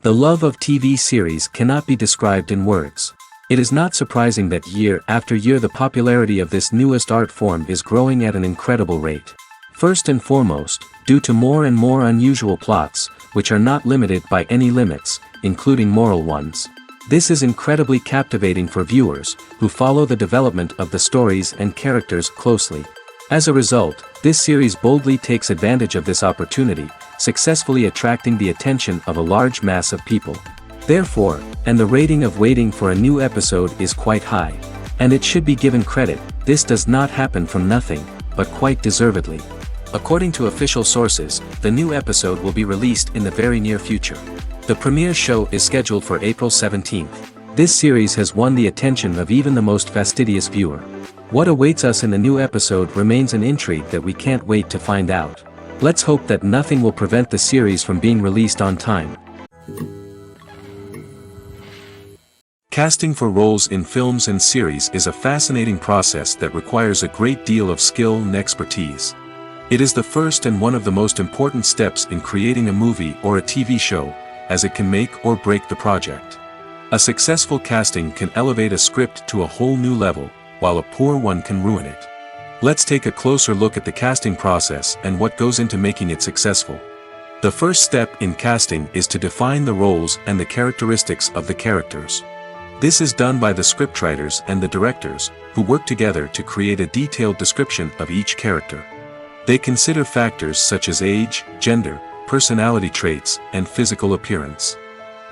The love of TV series cannot be described in words. It is not surprising that year after year the popularity of this newest art form is growing at an incredible rate. First and foremost, due to more and more unusual plots, which are not limited by any limits, including moral ones. This is incredibly captivating for viewers, who follow the development of the stories and characters closely. As a result, this series boldly takes advantage of this opportunity, successfully attracting the attention of a large mass of people. Therefore, and the rating of waiting for a new episode is quite high. And it should be given credit, this does not happen from nothing, but quite deservedly. According to official sources, the new episode will be released in the very near future. The premiere show is scheduled for April 17th. This series has won the attention of even the most fastidious viewer. What awaits us in the new episode remains an intrigue that we can't wait to find out. Let's hope that nothing will prevent the series from being released on time. Casting for roles in films and series is a fascinating process that requires a great deal of skill and expertise. It is the first and one of the most important steps in creating a movie or a TV show, as it can make or break the project. A successful casting can elevate a script to a whole new level, while a poor one can ruin it. Let's take a closer look at the casting process and what goes into making it successful. The first step in casting is to define the roles and the characteristics of the characters. This is done by the scriptwriters and the directors, who work together to create a detailed description of each character. They consider factors such as age, gender, personality traits, and physical appearance.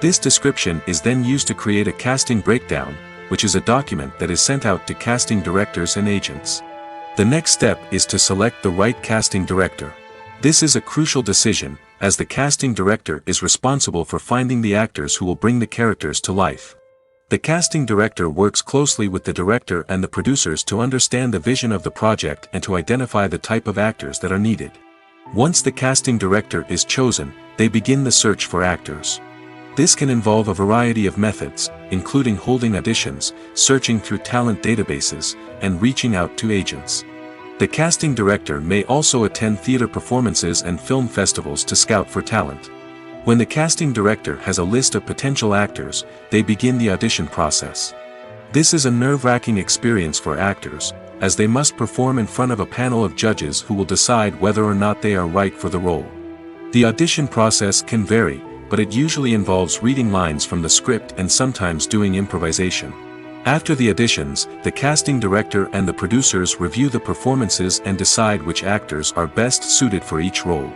This description is then used to create a casting breakdown, which is a document that is sent out to casting directors and agents. The next step is to select the right casting director. This is a crucial decision, as the casting director is responsible for finding the actors who will bring the characters to life. The casting director works closely with the director and the producers to understand the vision of the project and to identify the type of actors that are needed. Once the casting director is chosen, they begin the search for actors. This can involve a variety of methods, including holding auditions, searching through talent databases, and reaching out to agents. The casting director may also attend theater performances and film festivals to scout for talent. When the casting director has a list of potential actors, they begin the audition process. This is a nerve-wracking experience for actors, as they must perform in front of a panel of judges who will decide whether or not they are right for the role. The audition process can vary, but it usually involves reading lines from the script and sometimes doing improvisation. After the auditions, the casting director and the producers review the performances and decide which actors are best suited for each role.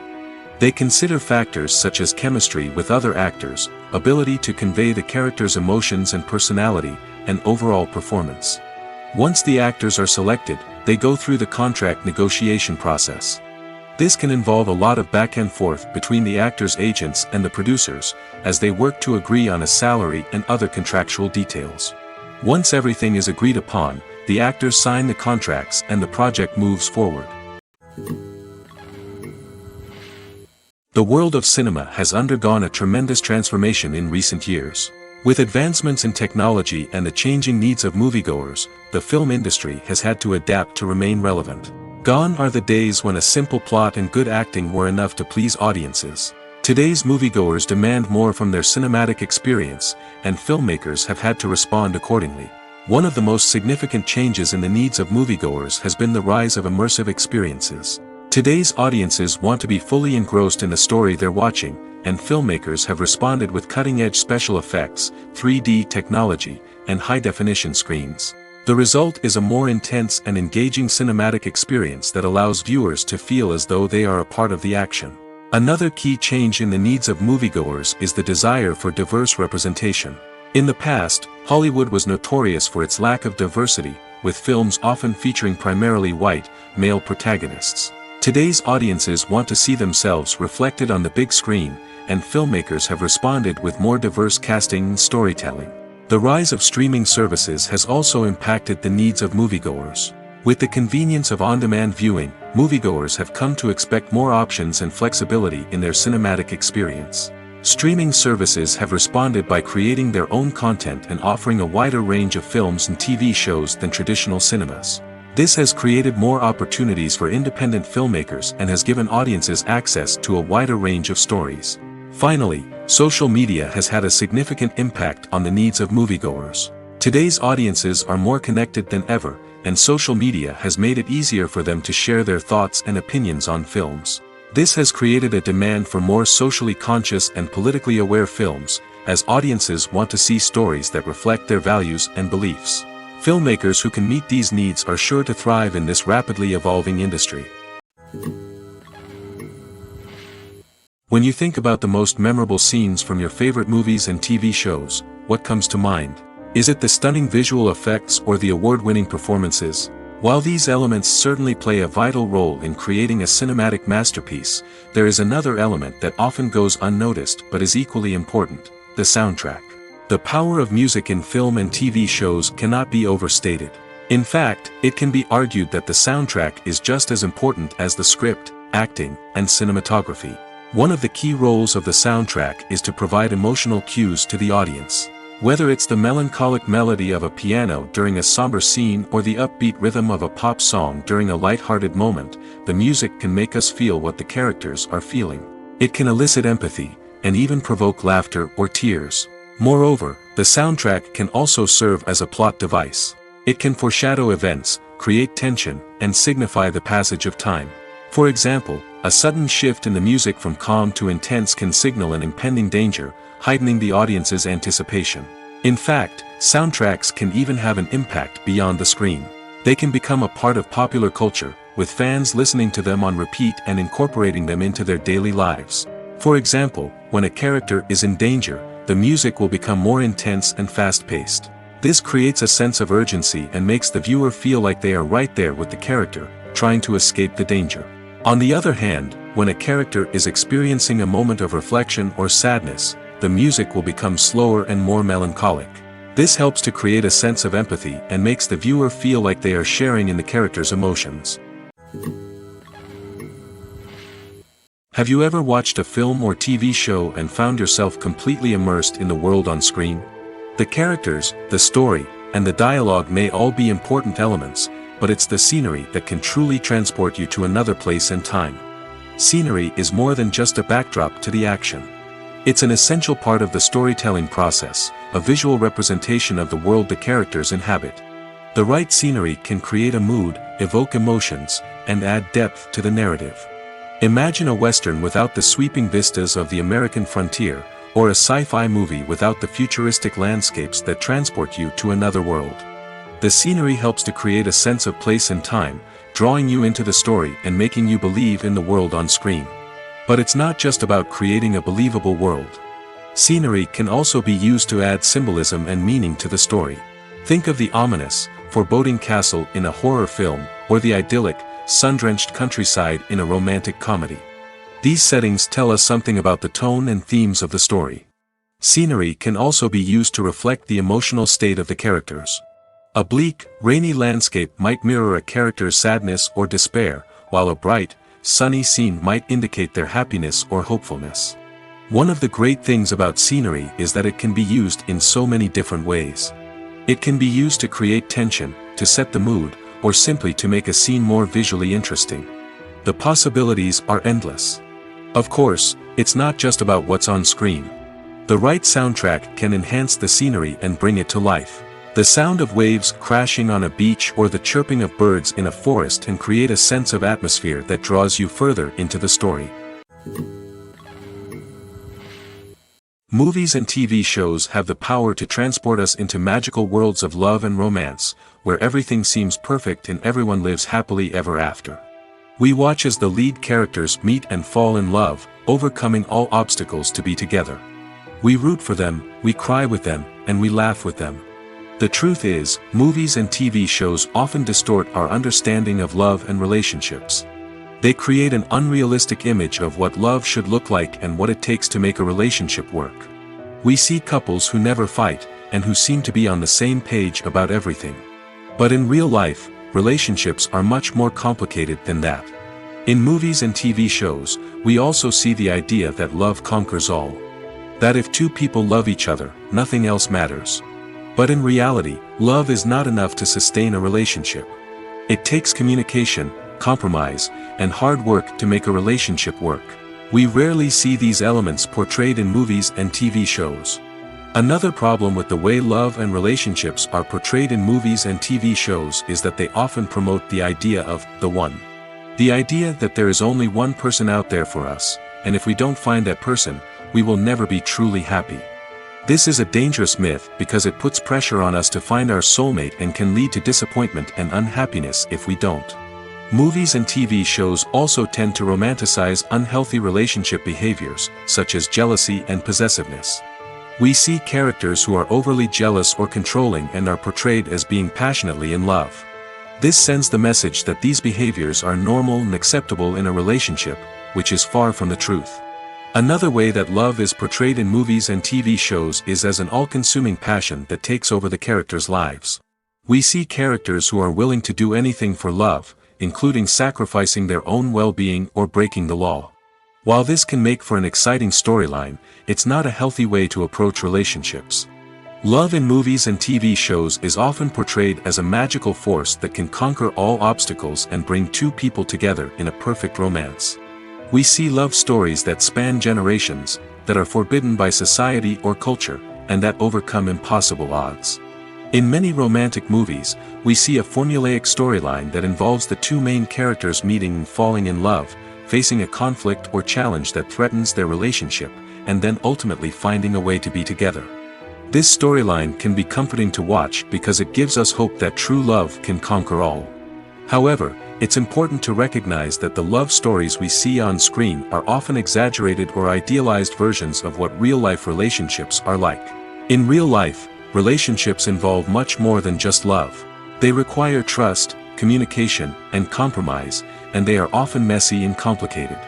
They consider factors such as chemistry with other actors, ability to convey the character's emotions and personality, and overall performance. Once the actors are selected, they go through the contract negotiation process. This can involve a lot of back and forth between the actors' agents and the producers, as they work to agree on a salary and other contractual details. Once everything is agreed upon, the actors sign the contracts and the project moves forward. The world of cinema has undergone a tremendous transformation in recent years. With advancements in technology and the changing needs of moviegoers, the film industry has had to adapt to remain relevant. Gone are the days when a simple plot and good acting were enough to please audiences. Today's moviegoers demand more from their cinematic experience, and filmmakers have had to respond accordingly. One of the most significant changes in the needs of moviegoers has been the rise of immersive experiences. Today's audiences want to be fully engrossed in the story they're watching, and filmmakers have responded with cutting-edge special effects, 3D technology, and high-definition screens. The result is a more intense and engaging cinematic experience that allows viewers to feel as though they are a part of the action. Another key change in the needs of moviegoers is the desire for diverse representation. In the past, Hollywood was notorious for its lack of diversity, with films often featuring primarily white, male protagonists. Today's audiences want to see themselves reflected on the big screen, and filmmakers have responded with more diverse casting and storytelling. The rise of streaming services has also impacted the needs of moviegoers. With the convenience of on-demand viewing, moviegoers have come to expect more options and flexibility in their cinematic experience. Streaming services have responded by creating their own content and offering a wider range of films and TV shows than traditional cinemas. This has created more opportunities for independent filmmakers and has given audiences access to a wider range of stories. Finally, Social media has had a significant impact on the needs of moviegoers. Today's audiences are more connected than ever, and social media has made it easier for them to share their thoughts and opinions on films. This has created a demand for more socially conscious and politically aware films, as audiences want to see stories that reflect their values and beliefs. Filmmakers who can meet these needs are sure to thrive in this rapidly evolving industry. When you think about the most memorable scenes from your favorite movies and TV shows, what comes to mind? Is it the stunning visual effects or the award-winning performances? While these elements certainly play a vital role in creating a cinematic masterpiece, there is another element that often goes unnoticed but is equally important: the soundtrack. The power of music in film and TV shows cannot be overstated. In fact, it can be argued that the soundtrack is just as important as the script, acting, and cinematography. One of the key roles of the soundtrack is to provide emotional cues to the audience. Whether it's the melancholic melody of a piano during a somber scene or the upbeat rhythm of a pop song during a light-hearted moment, the music can make us feel what the characters are feeling. It can elicit empathy, and even provoke laughter or tears. Moreover, the soundtrack can also serve as a plot device. It can foreshadow events, create tension, and signify the passage of time. For example, a sudden shift in the music from calm to intense can signal an impending danger, heightening the audience's anticipation. In fact, soundtracks can even have an impact beyond the screen. They can become a part of popular culture, with fans listening to them on repeat and incorporating them into their daily lives. For example, when a character is in danger, the music will become more intense and fast-paced. This creates a sense of urgency and makes the viewer feel like they are right there with the character, trying to escape the danger. On the other hand, when a character is experiencing a moment of reflection or sadness, the music will become slower and more melancholic. This helps to create a sense of empathy and makes the viewer feel like they are sharing in the character's emotions. Have you ever watched a film or TV show and found yourself completely immersed in the world on screen? The characters, the story, and the dialogue may all be important elements, but it's the scenery that can truly transport you to another place and time. Scenery is more than just a backdrop to the action. It's an essential part of the storytelling process, a visual representation of the world the characters inhabit. The right scenery can create a mood, evoke emotions, and add depth to the narrative. Imagine a Western without the sweeping vistas of the American frontier, or a sci-fi movie without the futuristic landscapes that transport you to another world. The scenery helps to create a sense of place and time, drawing you into the story and making you believe in the world on screen. But it's not just about creating a believable world. Scenery can also be used to add symbolism and meaning to the story. Think of the ominous, foreboding castle in a horror film, or the idyllic, sun-drenched countryside in a romantic comedy. These settings tell us something about the tone and themes of the story. Scenery can also be used to reflect the emotional state of the characters. A bleak, rainy landscape might mirror a character's sadness or despair, while a bright, sunny scene might indicate their happiness or hopefulness. One of the great things about scenery is that it can be used in so many different ways. It can be used to create tension, to set the mood, or simply to make a scene more visually interesting. The possibilities are endless. Of course, it's not just about what's on screen. The right soundtrack can enhance the scenery and bring it to life. The sound of waves crashing on a beach or the chirping of birds in a forest can create a sense of atmosphere that draws you further into the story. Movies and TV shows have the power to transport us into magical worlds of love and romance, where everything seems perfect and everyone lives happily ever after. We watch as the lead characters meet and fall in love, overcoming all obstacles to be together. We root for them, we cry with them, and we laugh with them. The truth is, movies and TV shows often distort our understanding of love and relationships. They create an unrealistic image of what love should look like and what it takes to make a relationship work. We see couples who never fight, and who seem to be on the same page about everything. But in real life, relationships are much more complicated than that. In movies and TV shows, we also see the idea that love conquers all. That if two people love each other, nothing else matters. But in reality, love is not enough to sustain a relationship. It takes communication, compromise, and hard work to make a relationship work. We rarely see these elements portrayed in movies and TV shows. Another problem with the way love and relationships are portrayed in movies and TV shows is that they often promote the idea of the one. The idea that there is only one person out there for us, and if we don't find that person, we will never be truly happy. This is a dangerous myth because it puts pressure on us to find our soulmate and can lead to disappointment and unhappiness if we don't. Movies and TV shows also tend to romanticize unhealthy relationship behaviors, such as jealousy and possessiveness. We see characters who are overly jealous or controlling and are portrayed as being passionately in love. This sends the message that these behaviors are normal and acceptable in a relationship, which is far from the truth. Another way that love is portrayed in movies and TV shows is as an all-consuming passion that takes over the characters' lives. We see characters who are willing to do anything for love, including sacrificing their own well-being or breaking the law. While this can make for an exciting storyline, it's not a healthy way to approach relationships. Love in movies and TV shows is often portrayed as a magical force that can conquer all obstacles and bring two people together in a perfect romance. We see love stories that span generations, that are forbidden by society or culture, and that overcome impossible odds. In many romantic movies, we see a formulaic storyline that involves the two main characters meeting and falling in love, facing a conflict or challenge that threatens their relationship, and then ultimately finding a way to be together. This storyline can be comforting to watch because it gives us hope that true love can conquer all. However, it's important to recognize that the love stories we see on screen are often exaggerated or idealized versions of what real-life relationships are like. In real life, relationships involve much more than just love. They require trust, communication, and compromise, and they are often messy and complicated.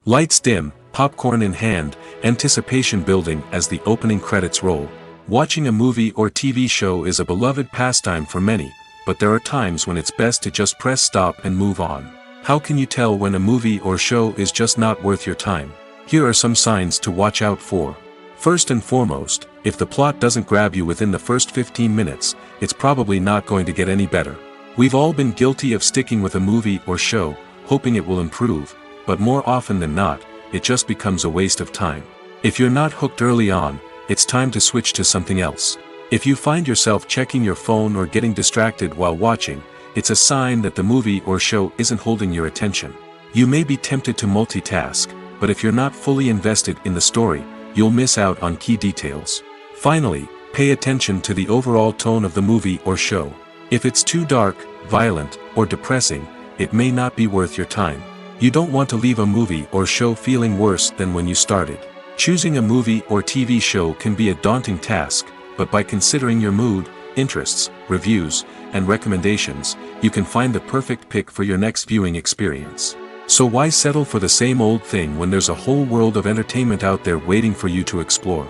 Lights dim, popcorn in hand, anticipation building as the opening credits roll. Watching a movie or TV show is a beloved pastime for many, but there are times when it's best to just press stop and move on. How can you tell when a movie or show is just not worth your time? Here are some signs to watch out for. First and foremost, if the plot doesn't grab you within the first 15 minutes, it's probably not going to get any better. We've all been guilty of sticking with a movie or show, hoping it will improve, but more often than not, it just becomes a waste of time. If you're not hooked early on, it's time to switch to something else. If you find yourself checking your phone or getting distracted while watching, it's a sign that the movie or show isn't holding your attention. You may be tempted to multitask, but if you're not fully invested in the story, you'll miss out on key details. Finally, pay attention to the overall tone of the movie or show. If it's too dark, violent, or depressing, it may not be worth your time. You don't want to leave a movie or show feeling worse than when you started. Choosing a movie or TV show can be a daunting task, but by considering your mood, interests, reviews, and recommendations, you can find the perfect pick for your next viewing experience. So why settle for the same old thing when there's a whole world of entertainment out there waiting for you to explore?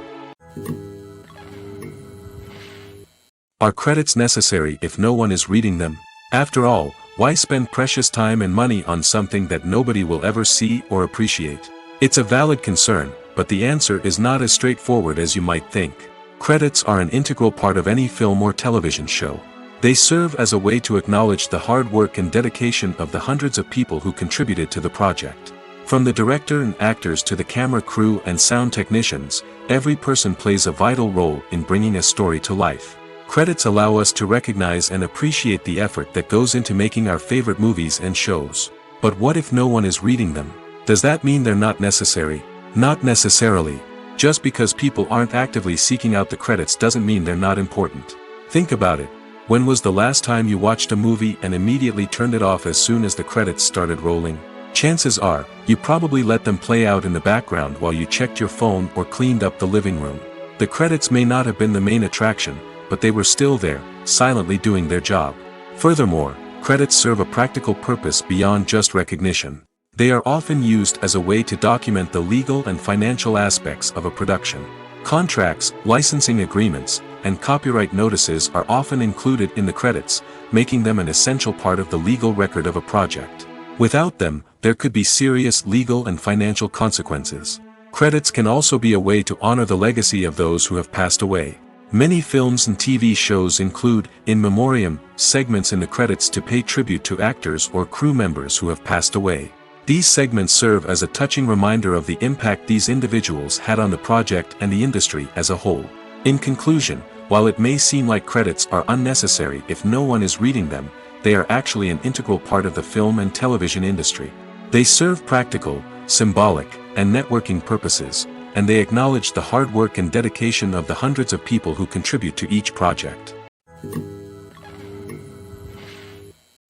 Are credits necessary if no one is reading them? After all, why spend precious time and money on something that nobody will ever see or appreciate? It's a valid concern, but the answer is not as straightforward as you might think. Credits are an integral part of any film or television show. They serve as a way to acknowledge the hard work and dedication of the hundreds of people who contributed to the project. From the director and actors to the camera crew and sound technicians, every person plays a vital role in bringing a story to life. Credits allow us to recognize and appreciate the effort that goes into making our favorite movies and shows. But what if no one is reading them? Does that mean they're not necessary? Not necessarily. Just because people aren't actively seeking out the credits doesn't mean they're not important. Think about it. When was the last time you watched a movie and immediately turned it off as soon as the credits started rolling? Chances are, you probably let them play out in the background while you checked your phone or cleaned up the living room. The credits may not have been the main attraction, but they were still there, silently doing their job. Furthermore, credits serve a practical purpose beyond just recognition. They are often used as a way to document the legal and financial aspects of a production. Contracts, licensing agreements, and copyright notices are often included in the credits, making them an essential part of the legal record of a project. Without them, there could be serious legal and financial consequences. Credits can also be a way to honor the legacy of those who have passed away. Many films and TV shows include, in memoriam, segments in the credits to pay tribute to actors or crew members who have passed away. These segments serve as a touching reminder of the impact these individuals had on the project and the industry as a whole. In conclusion, while it may seem like credits are unnecessary if no one is reading them, they are actually an integral part of the film and television industry. They serve practical, symbolic, and networking purposes, and they acknowledge the hard work and dedication of the hundreds of people who contribute to each project.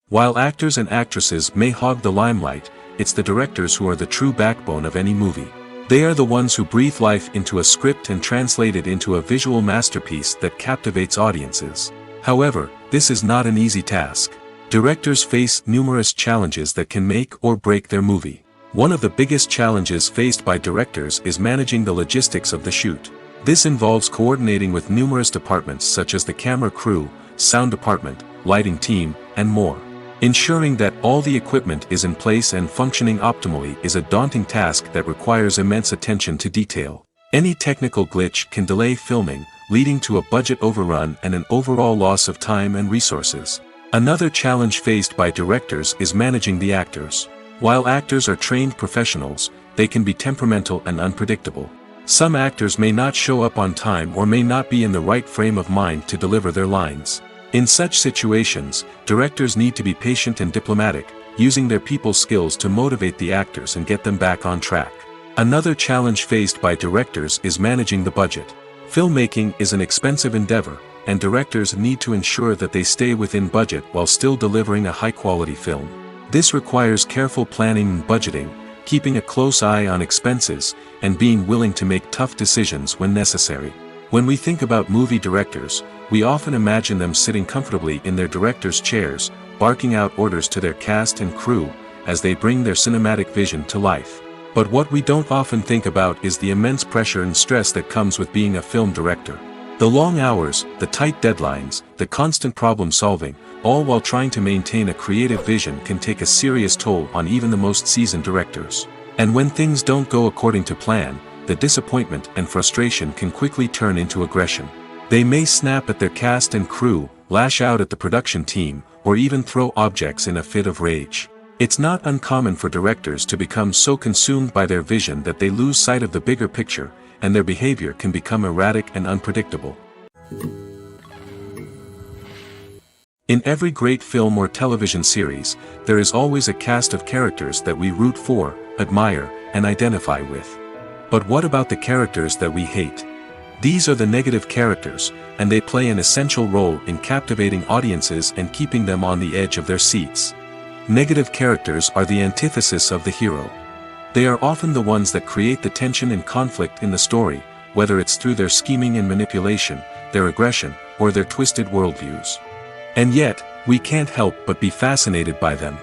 While actors and actresses may hog the limelight, it's the directors who are the true backbone of any movie. They are the ones who breathe life into a script and translate it into a visual masterpiece that captivates audiences. However, this is not an easy task. Directors face numerous challenges that can make or break their movie. One of the biggest challenges faced by directors is managing the logistics of the shoot. This involves coordinating with numerous departments such as the camera crew, sound department, lighting team, and more. Ensuring that all the equipment is in place and functioning optimally is a daunting task that requires immense attention to detail. Any technical glitch can delay filming, leading to a budget overrun and an overall loss of time and resources. Another challenge faced by directors is managing the actors. While actors are trained professionals, they can be temperamental and unpredictable. Some actors may not show up on time or may not be in the right frame of mind to deliver their lines. In such situations, directors need to be patient and diplomatic, using their people skills to motivate the actors and get them back on track. Another challenge faced by directors is managing the budget. Filmmaking is an expensive endeavor, and directors need to ensure that they stay within budget while still delivering a high-quality film. This requires careful planning and budgeting, keeping a close eye on expenses, and being willing to make tough decisions when necessary. When we think about movie directors, we often imagine them sitting comfortably in their director's chairs, barking out orders to their cast and crew, as they bring their cinematic vision to life. But what we don't often think about is the immense pressure and stress that comes with being a film director. The long hours, the tight deadlines, the constant problem solving, all while trying to maintain a creative vision can take a serious toll on even the most seasoned directors. And when things don't go according to plan, the disappointment and frustration can quickly turn into aggression. They may snap at their cast and crew, lash out at the production team, or even throw objects in a fit of rage. It's not uncommon for directors to become so consumed by their vision that they lose sight of the bigger picture, and their behavior can become erratic and unpredictable. In every great film or television series, there is always a cast of characters that we root for, admire, and identify with. But what about the characters that we hate? These are the negative characters, and they play an essential role in captivating audiences and keeping them on the edge of their seats. Negative characters are the antithesis of the hero. They are often the ones that create the tension and conflict in the story, whether it's through their scheming and manipulation, their aggression, or their twisted worldviews. And yet, we can't help but be fascinated by them.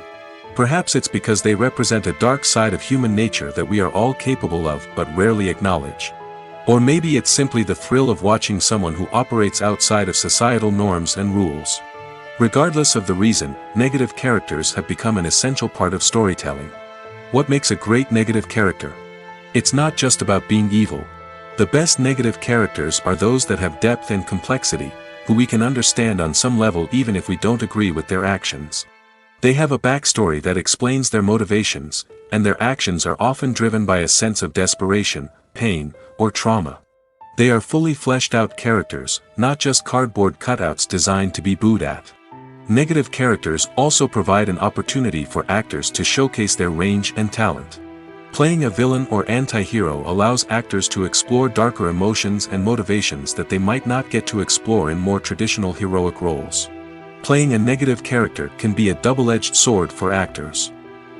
Perhaps it's because they represent a dark side of human nature that we are all capable of but rarely acknowledge. Or maybe it's simply the thrill of watching someone who operates outside of societal norms and rules. Regardless of the reason, negative characters have become an essential part of storytelling. What makes a great negative character? It's not just about being evil. The best negative characters are those that have depth and complexity, who we can understand on some level even if we don't agree with their actions. They have a backstory that explains their motivations, and their actions are often driven by a sense of desperation, pain, or trauma. They are fully fleshed out characters, not just cardboard cutouts designed to be booed at. Negative characters also provide an opportunity for actors to showcase their range and talent. Playing a villain or anti-hero allows actors to explore darker emotions and motivations that they might not get to explore in more traditional heroic roles. Playing a negative character can be a double-edged sword for actors.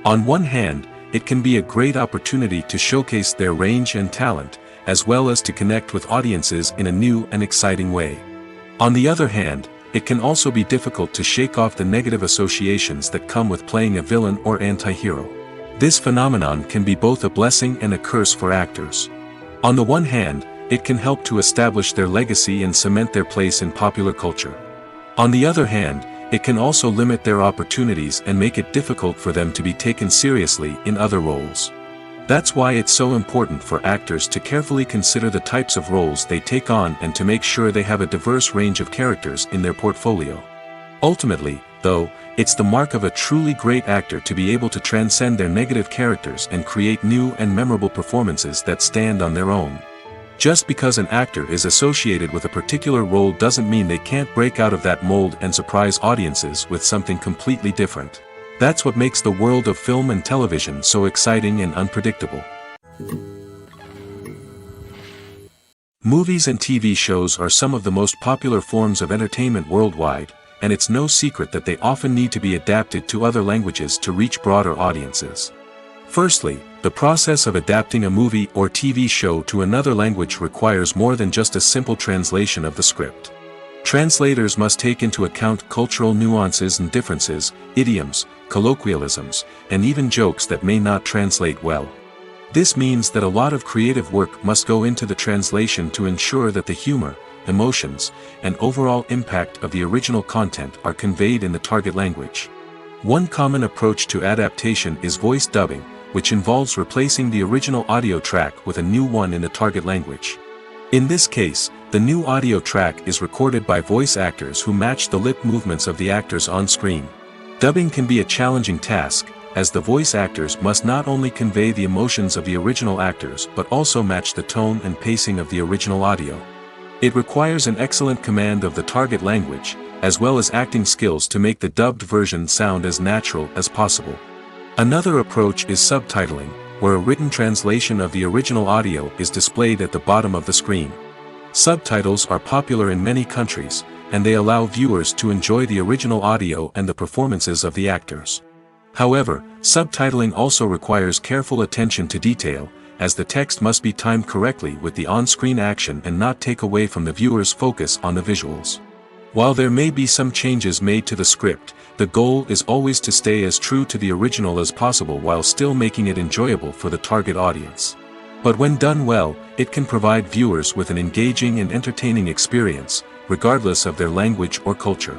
On one hand, it can be a great opportunity to showcase their range and talent, as well as to connect with audiences in a new and exciting way. On the other hand, it can also be difficult to shake off the negative associations that come with playing a villain or anti-hero. This phenomenon can be both a blessing and a curse for actors. On the one hand, it can help to establish their legacy and cement their place in popular culture. On the other hand, it can also limit their opportunities and make it difficult for them to be taken seriously in other roles. That's why it's so important for actors to carefully consider the types of roles they take on and to make sure they have a diverse range of characters in their portfolio. Ultimately, though, it's the mark of a truly great actor to be able to transcend their negative characters and create new and memorable performances that stand on their own. Just because an actor is associated with a particular role doesn't mean they can't break out of that mold and surprise audiences with something completely different. That's what makes the world of film and television so exciting and unpredictable. Movies and TV shows are some of the most popular forms of entertainment worldwide, and it's no secret that they often need to be adapted to other languages to reach broader audiences. Firstly, the process of adapting a movie or TV show to another language requires more than just a simple translation of the script. Translators must take into account cultural nuances and differences, idioms, colloquialisms, and even jokes that may not translate well. This means that a lot of creative work must go into the translation to ensure that the humor, emotions, and overall impact of the original content are conveyed in the target language. One common approach to adaptation is voice dubbing, which involves replacing the original audio track with a new one in the target language. In this case, the new audio track is recorded by voice actors who match the lip movements of the actors on screen. Dubbing can be a challenging task, as the voice actors must not only convey the emotions of the original actors but also match the tone and pacing of the original audio. It requires an excellent command of the target language, as well as acting skills to make the dubbed version sound as natural as possible. Another approach is subtitling, where a written translation of the original audio is displayed at the bottom of the screen. Subtitles are popular in many countries, and they allow viewers to enjoy the original audio and the performances of the actors. However, subtitling also requires careful attention to detail, as the text must be timed correctly with the on-screen action and not take away from the viewer's focus on the visuals. While there may be some changes made to the script, the goal is always to stay as true to the original as possible while still making it enjoyable for the target audience. But when done well, it can provide viewers with an engaging and entertaining experience, regardless of their language or culture.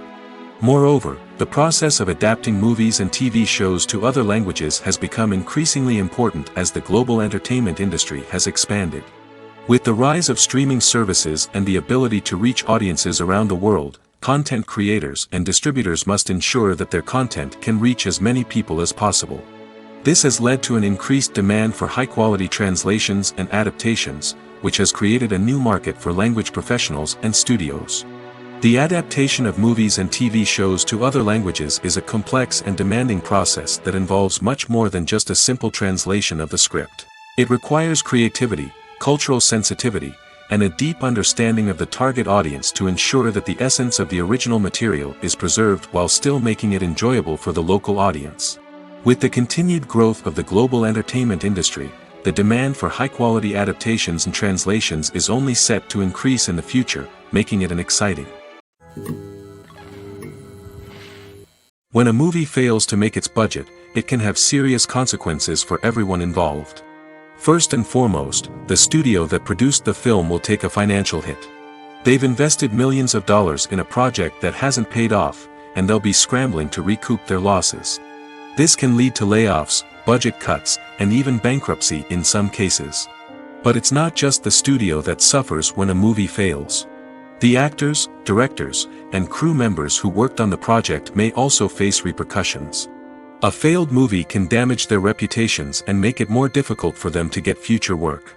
Moreover, the process of adapting movies and TV shows to other languages has become increasingly important as the global entertainment industry has expanded. With the rise of streaming services and the ability to reach audiences around the world, content creators and distributors must ensure that their content can reach as many people as possible. This has led to an increased demand for high-quality translations and adaptations, which has created a new market for language professionals and studios. The adaptation of movies and TV shows to other languages is a complex and demanding process that involves much more than just a simple translation of the script. It requires creativity, cultural sensitivity, and a deep understanding of the target audience to ensure that the essence of the original material is preserved while still making it enjoyable for the local audience. With the continued growth of the global entertainment industry, the demand for high-quality adaptations and translations is only set to increase in the future, making it an exciting. When a movie fails to make its budget, it can have serious consequences for everyone involved. First and foremost, the studio that produced the film will take a financial hit. They've invested millions of dollars in a project that hasn't paid off, and they'll be scrambling to recoup their losses. This can lead to layoffs, budget cuts, and even bankruptcy in some cases. But it's not just the studio that suffers when a movie fails. The actors, directors, and crew members who worked on the project may also face repercussions. A failed movie can damage their reputations and make it more difficult for them to get future work.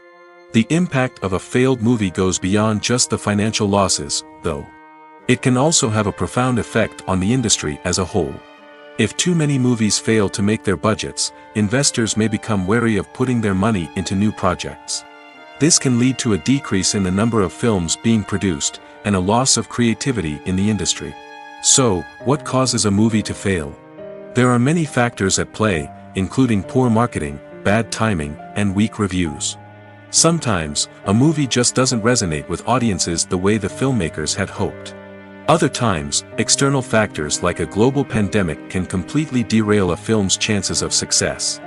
The impact of a failed movie goes beyond just the financial losses, though. It can also have a profound effect on the industry as a whole. If too many movies fail to make their budgets, investors may become wary of putting their money into new projects. This can lead to a decrease in the number of films being produced, and a loss of creativity in the industry. So, what causes a movie to fail? There are many factors at play, including poor marketing, bad timing, and weak reviews. Sometimes, a movie just doesn't resonate with audiences the way the filmmakers had hoped. Other times, external factors like a global pandemic can completely derail a film's chances of success.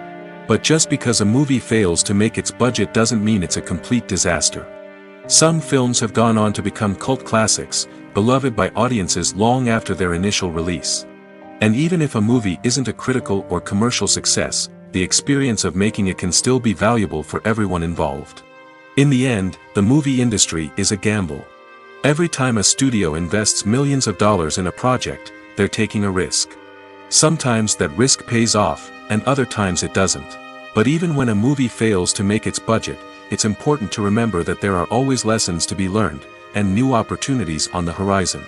But just because a movie fails to make its budget doesn't mean it's a complete disaster. Some films have gone on to become cult classics, beloved by audiences long after their initial release. And even if a movie isn't a critical or commercial success, the experience of making it can still be valuable for everyone involved. In the end, the movie industry is a gamble. Every time a studio invests millions of dollars in a project, they're taking a risk. Sometimes that risk pays off, and other times it doesn't. But even when a movie fails to make its budget, it's important to remember that there are always lessons to be learned, and new opportunities on the horizon.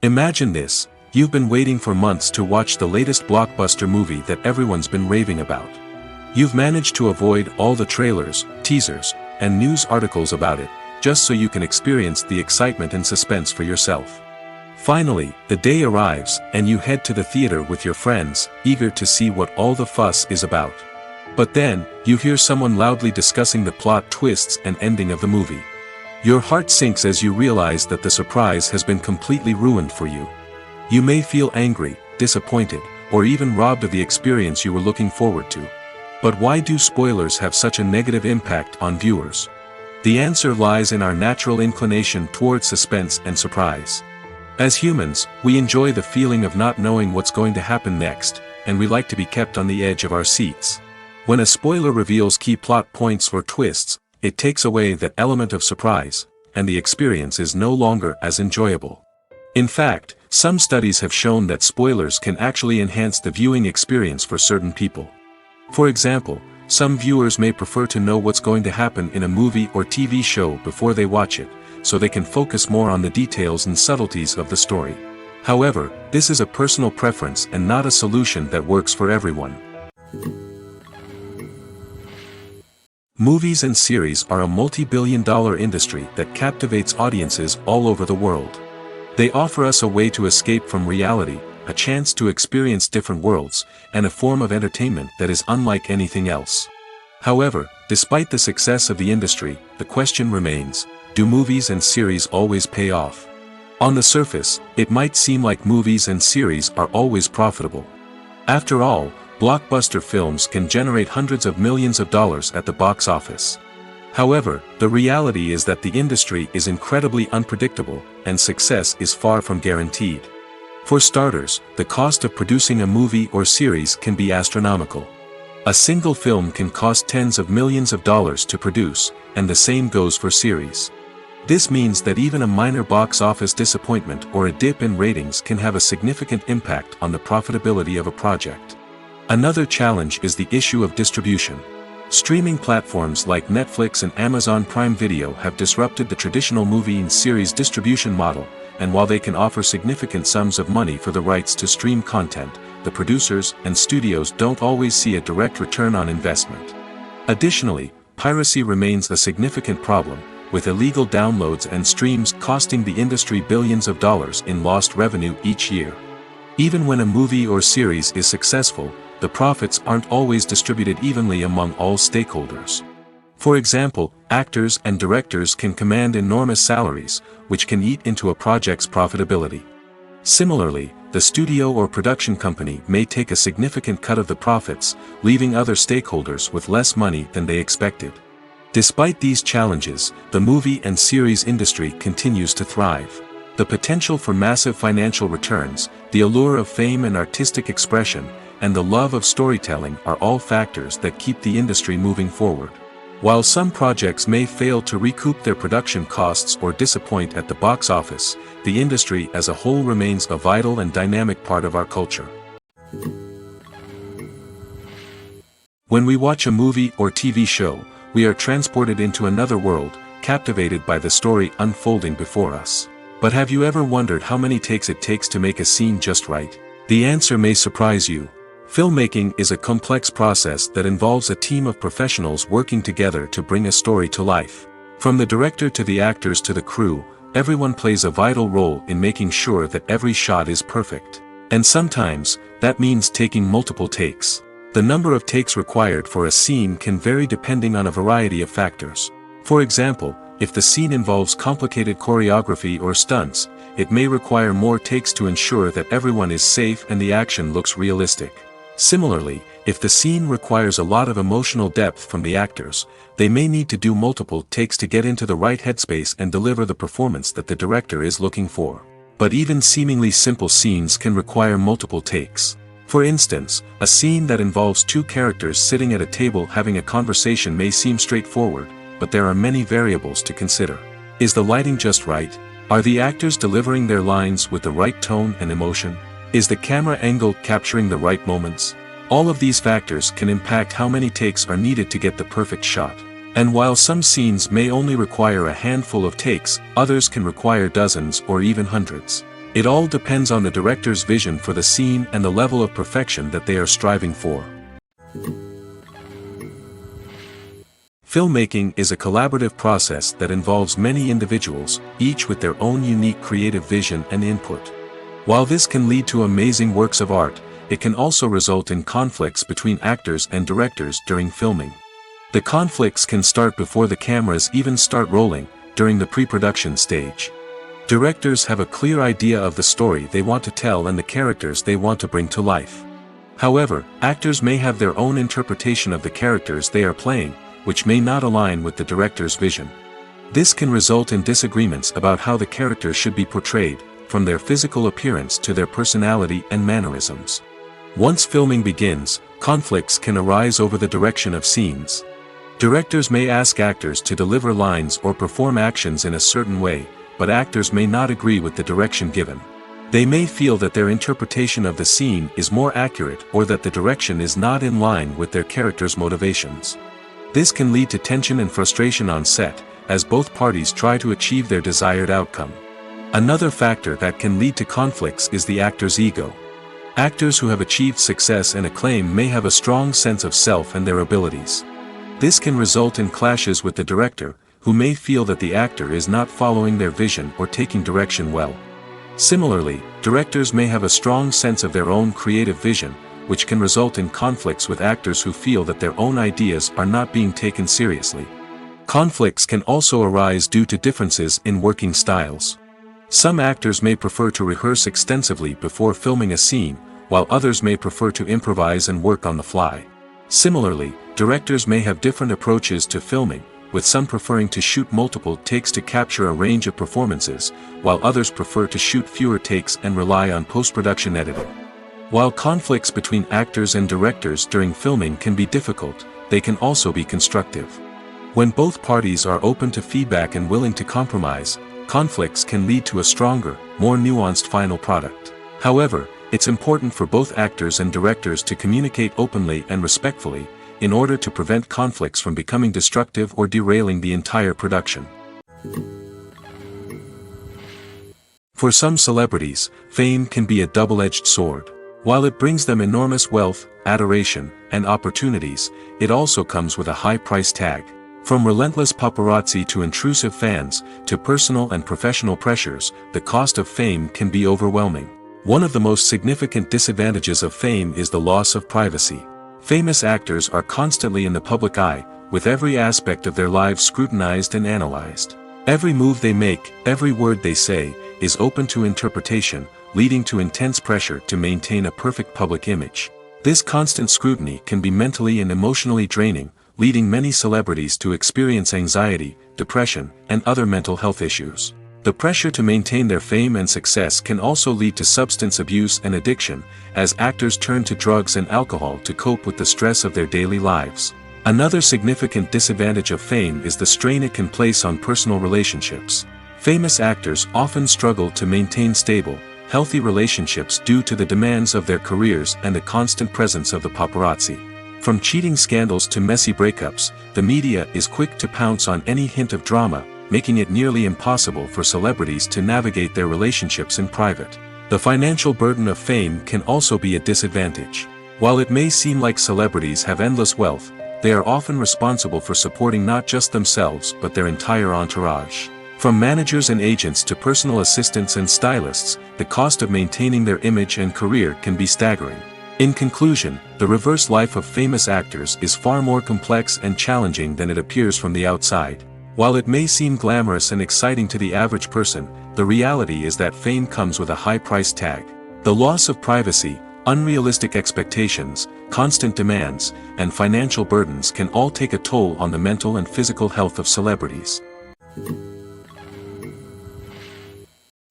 Imagine this: you've been waiting for months to watch the latest blockbuster movie that everyone's been raving about. You've managed to avoid all the trailers, teasers, and news articles about it, just so you can experience the excitement and suspense for yourself. Finally, the day arrives, and you head to the theater with your friends, eager to see what all the fuss is about. But then, you hear someone loudly discussing the plot twists and ending of the movie. Your heart sinks as you realize that the surprise has been completely ruined for you. You may feel angry, disappointed, or even robbed of the experience you were looking forward to. But why do spoilers have such a negative impact on viewers? The answer lies in our natural inclination towards suspense and surprise. As humans, we enjoy the feeling of not knowing what's going to happen next, and we like to be kept on the edge of our seats. When a spoiler reveals key plot points or twists, it takes away that element of surprise, and the experience is no longer as enjoyable. In fact, some studies have shown that spoilers can actually enhance the viewing experience for certain people. For example, some viewers may prefer to know what's going to happen in a movie or TV show before they watch it, so they can focus more on the details and subtleties of the story. However, this is a personal preference and not a solution that works for everyone. Movies and series are a multi-billion-dollar industry that captivates audiences all over the world. They offer us a way to escape from reality, a chance to experience different worlds, and a form of entertainment that is unlike anything else. However, despite the success of the industry, the question remains: do movies and series always pay off? On the surface, it might seem like movies and series are always profitable. After all, blockbuster films can generate hundreds of millions of dollars at the box office. However, the reality is that the industry is incredibly unpredictable, and success is far from guaranteed. For starters, the cost of producing a movie or series can be astronomical. A single film can cost tens of millions of dollars to produce, and the same goes for series. This means that even a minor box office disappointment or a dip in ratings can have a significant impact on the profitability of a project. Another challenge is the issue of distribution. Streaming platforms like Netflix and Amazon Prime Video have disrupted the traditional movie and series distribution model, and while they can offer significant sums of money for the rights to stream content, the producers and studios don't always see a direct return on investment. Additionally, piracy remains a significant problem, with illegal downloads and streams costing the industry billions of dollars in lost revenue each year. Even when a movie or series is successful, the profits aren't always distributed evenly among all stakeholders. For example, actors and directors can command enormous salaries, which can eat into a project's profitability. Similarly, the studio or production company may take a significant cut of the profits, leaving other stakeholders with less money than they expected. Despite these challenges, the movie and series industry continues to thrive. The potential for massive financial returns, the allure of fame and artistic expression, and the love of storytelling are all factors that keep the industry moving forward. While some projects may fail to recoup their production costs or disappoint at the box office, the industry as a whole remains a vital and dynamic part of our culture. When we watch a movie or TV show, we are transported into another world, captivated by the story unfolding before us. But have you ever wondered how many takes it takes to make a scene just right? The answer may surprise you. Filmmaking is a complex process that involves a team of professionals working together to bring a story to life. From the director to the actors to the crew, everyone plays a vital role in making sure that every shot is perfect. And sometimes, that means taking multiple takes. The number of takes required for a scene can vary depending on a variety of factors. For example, if the scene involves complicated choreography or stunts, it may require more takes to ensure that everyone is safe and the action looks realistic. Similarly, if the scene requires a lot of emotional depth from the actors, they may need to do multiple takes to get into the right headspace and deliver the performance that the director is looking for. But even seemingly simple scenes can require multiple takes. For instance, a scene that involves two characters sitting at a table having a conversation may seem straightforward, but there are many variables to consider. Is the lighting just right? Are the actors delivering their lines with the right tone and emotion? Is the camera angle capturing the right moments? All of these factors can impact how many takes are needed to get the perfect shot. And while some scenes may only require a handful of takes, others can require dozens or even hundreds. It all depends on the director's vision for the scene and the level of perfection that they are striving for. Filmmaking is a collaborative process that involves many individuals, each with their own unique creative vision and input. While this can lead to amazing works of art, it can also result in conflicts between actors and directors during filming. The conflicts can start before the cameras even start rolling, during the pre-production stage. Directors have a clear idea of the story they want to tell and the characters they want to bring to life. However, actors may have their own interpretation of the characters they are playing, which may not align with the director's vision. This can result in disagreements about how the characters should be portrayed, from their physical appearance to their personality and mannerisms. Once filming begins, conflicts can arise over the direction of scenes. Directors may ask actors to deliver lines or perform actions in a certain way, but actors may not agree with the direction given. They may feel that their interpretation of the scene is more accurate or that the direction is not in line with their character's motivations. This can lead to tension and frustration on set, as both parties try to achieve their desired outcome. Another factor that can lead to conflicts is the actor's ego. Actors who have achieved success and acclaim may have a strong sense of self and their abilities. This can result in clashes with the director, who may feel that the actor is not following their vision or taking direction well. Similarly, directors may have a strong sense of their own creative vision, which can result in conflicts with actors who feel that their own ideas are not being taken seriously. Conflicts can also arise due to differences in working styles. Some actors may prefer to rehearse extensively before filming a scene, while others may prefer to improvise and work on the fly. Similarly, directors may have different approaches to filming, with some preferring to shoot multiple takes to capture a range of performances, while others prefer to shoot fewer takes and rely on post-production editing. While conflicts between actors and directors during filming can be difficult, they can also be constructive. When both parties are open to feedback and willing to compromise, conflicts can lead to a stronger, more nuanced final product. However, it's important for both actors and directors to communicate openly and respectfully, in order to prevent conflicts from becoming destructive or derailing the entire production. For some celebrities, fame can be a double-edged sword. While it brings them enormous wealth, adoration, and opportunities, it also comes with a high price tag. From relentless paparazzi to intrusive fans, to personal and professional pressures, the cost of fame can be overwhelming. One of the most significant disadvantages of fame is the loss of privacy. Famous actors are constantly in the public eye, with every aspect of their lives scrutinized and analyzed. Every move they make, every word they say, is open to interpretation, leading to intense pressure to maintain a perfect public image. This constant scrutiny can be mentally and emotionally draining, leading many celebrities to experience anxiety, depression, and other mental health issues. The pressure to maintain their fame and success can also lead to substance abuse and addiction, as actors turn to drugs and alcohol to cope with the stress of their daily lives. Another significant disadvantage of fame is the strain it can place on personal relationships. Famous actors often struggle to maintain stable, healthy relationships due to the demands of their careers and the constant presence of the paparazzi. From cheating scandals to messy breakups, the media is quick to pounce on any hint of drama, making it nearly impossible for celebrities to navigate their relationships in private. The financial burden of fame can also be a disadvantage. While it may seem like celebrities have endless wealth, they are often responsible for supporting not just themselves but their entire entourage. From managers and agents to personal assistants and stylists, the cost of maintaining their image and career can be staggering. In conclusion, the reverse life of famous actors is far more complex and challenging than it appears from the outside. While it may seem glamorous and exciting to the average person, the reality is that fame comes with a high price tag. The loss of privacy, unrealistic expectations, constant demands, and financial burdens can all take a toll on the mental and physical health of celebrities.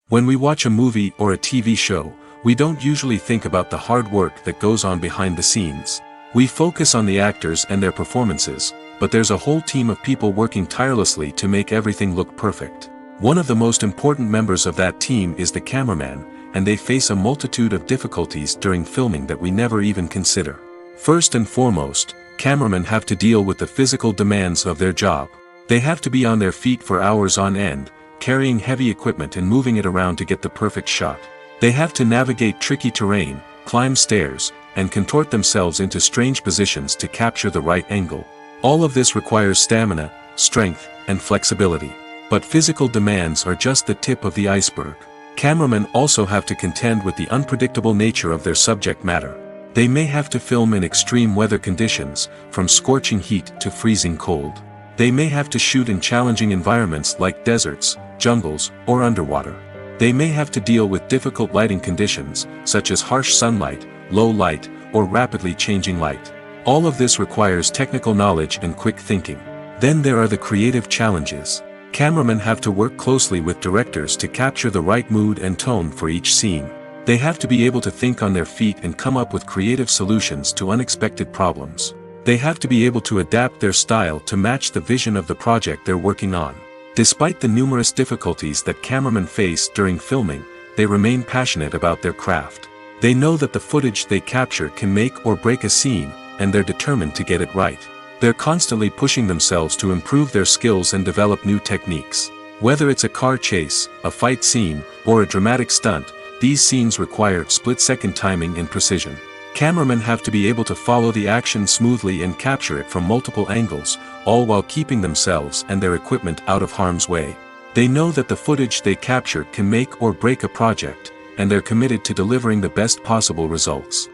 When we watch a movie or a TV show, we don't usually think about the hard work that goes on behind the scenes. We focus on the actors and their performances, but there's a whole team of people working tirelessly to make everything look perfect. One of the most important members of that team is the cameraman, and they face a multitude of difficulties during filming that we never even consider. First and foremost, cameramen have to deal with the physical demands of their job. They have to be on their feet for hours on end, carrying heavy equipment and moving it around to get the perfect shot. They have to navigate tricky terrain, climb stairs, and contort themselves into strange positions to capture the right angle. All of this requires stamina, strength, and flexibility. But physical demands are just the tip of the iceberg. Cameramen also have to contend with the unpredictable nature of their subject matter. They may have to film in extreme weather conditions, from scorching heat to freezing cold. They may have to shoot in challenging environments like deserts, jungles, or underwater. They may have to deal with difficult lighting conditions, such as harsh sunlight, low light, or rapidly changing light. All of this requires technical knowledge and quick thinking. Then there are the creative challenges. Cameramen have to work closely with directors to capture the right mood and tone for each scene. They have to be able to think on their feet and come up with creative solutions to unexpected problems. They have to be able to adapt their style to match the vision of the project they're working on. Despite the numerous difficulties that cameramen face during filming, they remain passionate about their craft. They know that the footage they capture can make or break a scene, and they're determined to get it right. They're constantly pushing themselves to improve their skills and develop new techniques. Whether it's a car chase, a fight scene, or a dramatic stunt, these scenes require split-second timing and precision. Cameramen have to be able to follow the action smoothly and capture it from multiple angles, all while keeping themselves and their equipment out of harm's way. They know that the footage they capture can make or break a project, and they're committed to delivering the best possible results.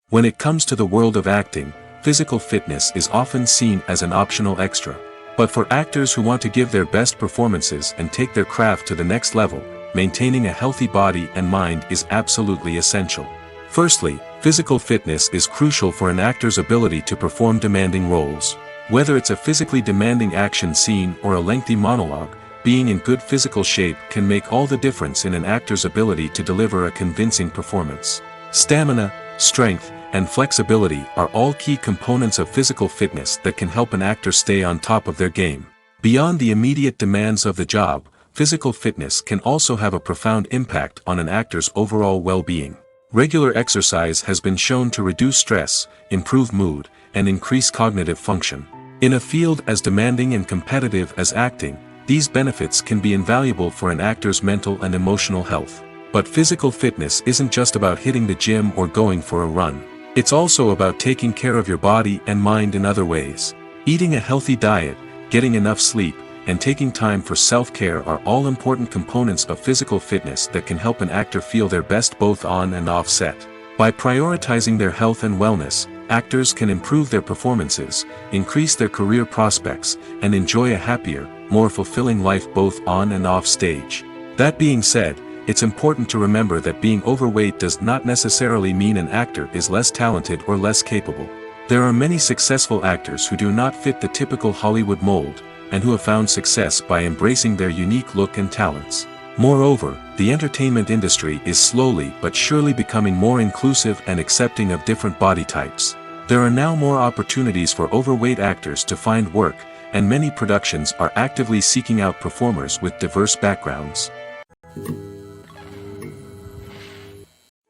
When it comes to the world of acting, physical fitness is often seen as an optional extra. But for actors who want to give their best performances and take their craft to the next level, maintaining a healthy body and mind is absolutely essential. Firstly, physical fitness is crucial for an actor's ability to perform demanding roles. Whether it's a physically demanding action scene or a lengthy monologue, being in good physical shape can make all the difference in an actor's ability to deliver a convincing performance. Stamina, strength, and flexibility are all key components of physical fitness that can help an actor stay on top of their game. Beyond the immediate demands of the job, physical fitness can also have a profound impact on an actor's overall well-being. Regular exercise has been shown to reduce stress, improve mood, and increase cognitive function. In a field as demanding and competitive as acting, these benefits can be invaluable for an actor's mental and emotional health. But physical fitness isn't just about hitting the gym or going for a run. It's also about taking care of your body and mind in other ways. Eating a healthy diet, getting enough sleep, and taking time for self-care are all important components of physical fitness that can help an actor feel their best both on and off set. By prioritizing their health and wellness, actors can improve their performances, increase their career prospects, and enjoy a happier, more fulfilling life both on and off stage. That being said, it's important to remember that being overweight does not necessarily mean an actor is less talented or less capable. There are many successful actors who do not fit the typical Hollywood mold, and who have found success by embracing their unique look and talents. Moreover, the entertainment industry is slowly but surely becoming more inclusive and accepting of different body types. There are now more opportunities for overweight actors to find work, and many productions are actively seeking out performers with diverse backgrounds.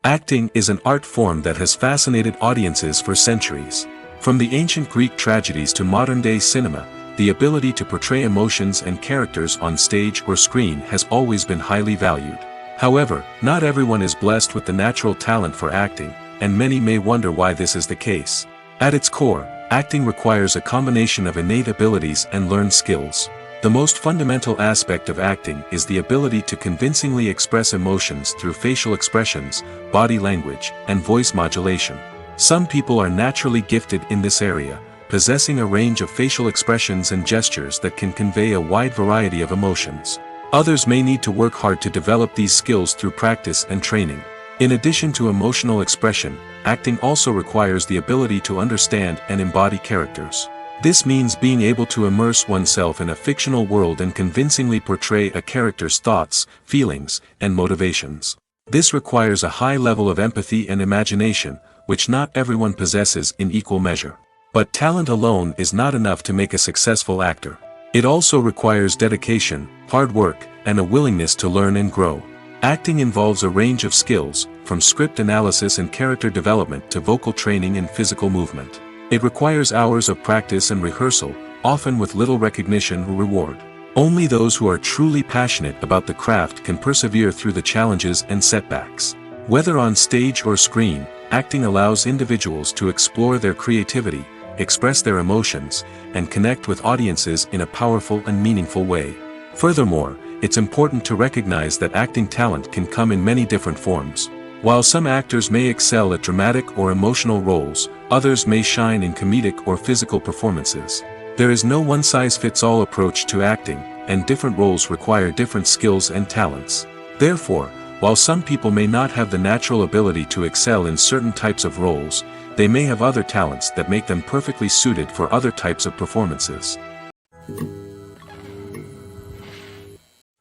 Acting is an art form that has fascinated audiences for centuries. From the ancient Greek tragedies to modern-day cinema, the ability to portray emotions and characters on stage or screen has always been highly valued. However, not everyone is blessed with the natural talent for acting, and many may wonder why this is the case. At its core, acting requires a combination of innate abilities and learned skills. The most fundamental aspect of acting is the ability to convincingly express emotions through facial expressions, body language, and voice modulation. Some people are naturally gifted in this area, possessing a range of facial expressions and gestures that can convey a wide variety of emotions. Others may need to work hard to develop these skills through practice and training. In addition to emotional expression, acting also requires the ability to understand and embody characters. This means being able to immerse oneself in a fictional world and convincingly portray a character's thoughts, feelings, and motivations. This requires a high level of empathy and imagination, which not everyone possesses in equal measure. But talent alone is not enough to make a successful actor. It also requires dedication, hard work, and a willingness to learn and grow. Acting involves a range of skills, from script analysis and character development to vocal training and physical movement. It requires hours of practice and rehearsal, often with little recognition or reward. Only those who are truly passionate about the craft can persevere through the challenges and setbacks. Whether on stage or screen, acting allows individuals to explore their creativity, express their emotions, and connect with audiences in a powerful and meaningful way. Furthermore, it's important to recognize that acting talent can come in many different forms. While some actors may excel at dramatic or emotional roles, others may shine in comedic or physical performances. There is no one-size-fits-all approach to acting, and different roles require different skills and talents. Therefore, while some people may not have the natural ability to excel in certain types of roles, they may have other talents that make them perfectly suited for other types of performances.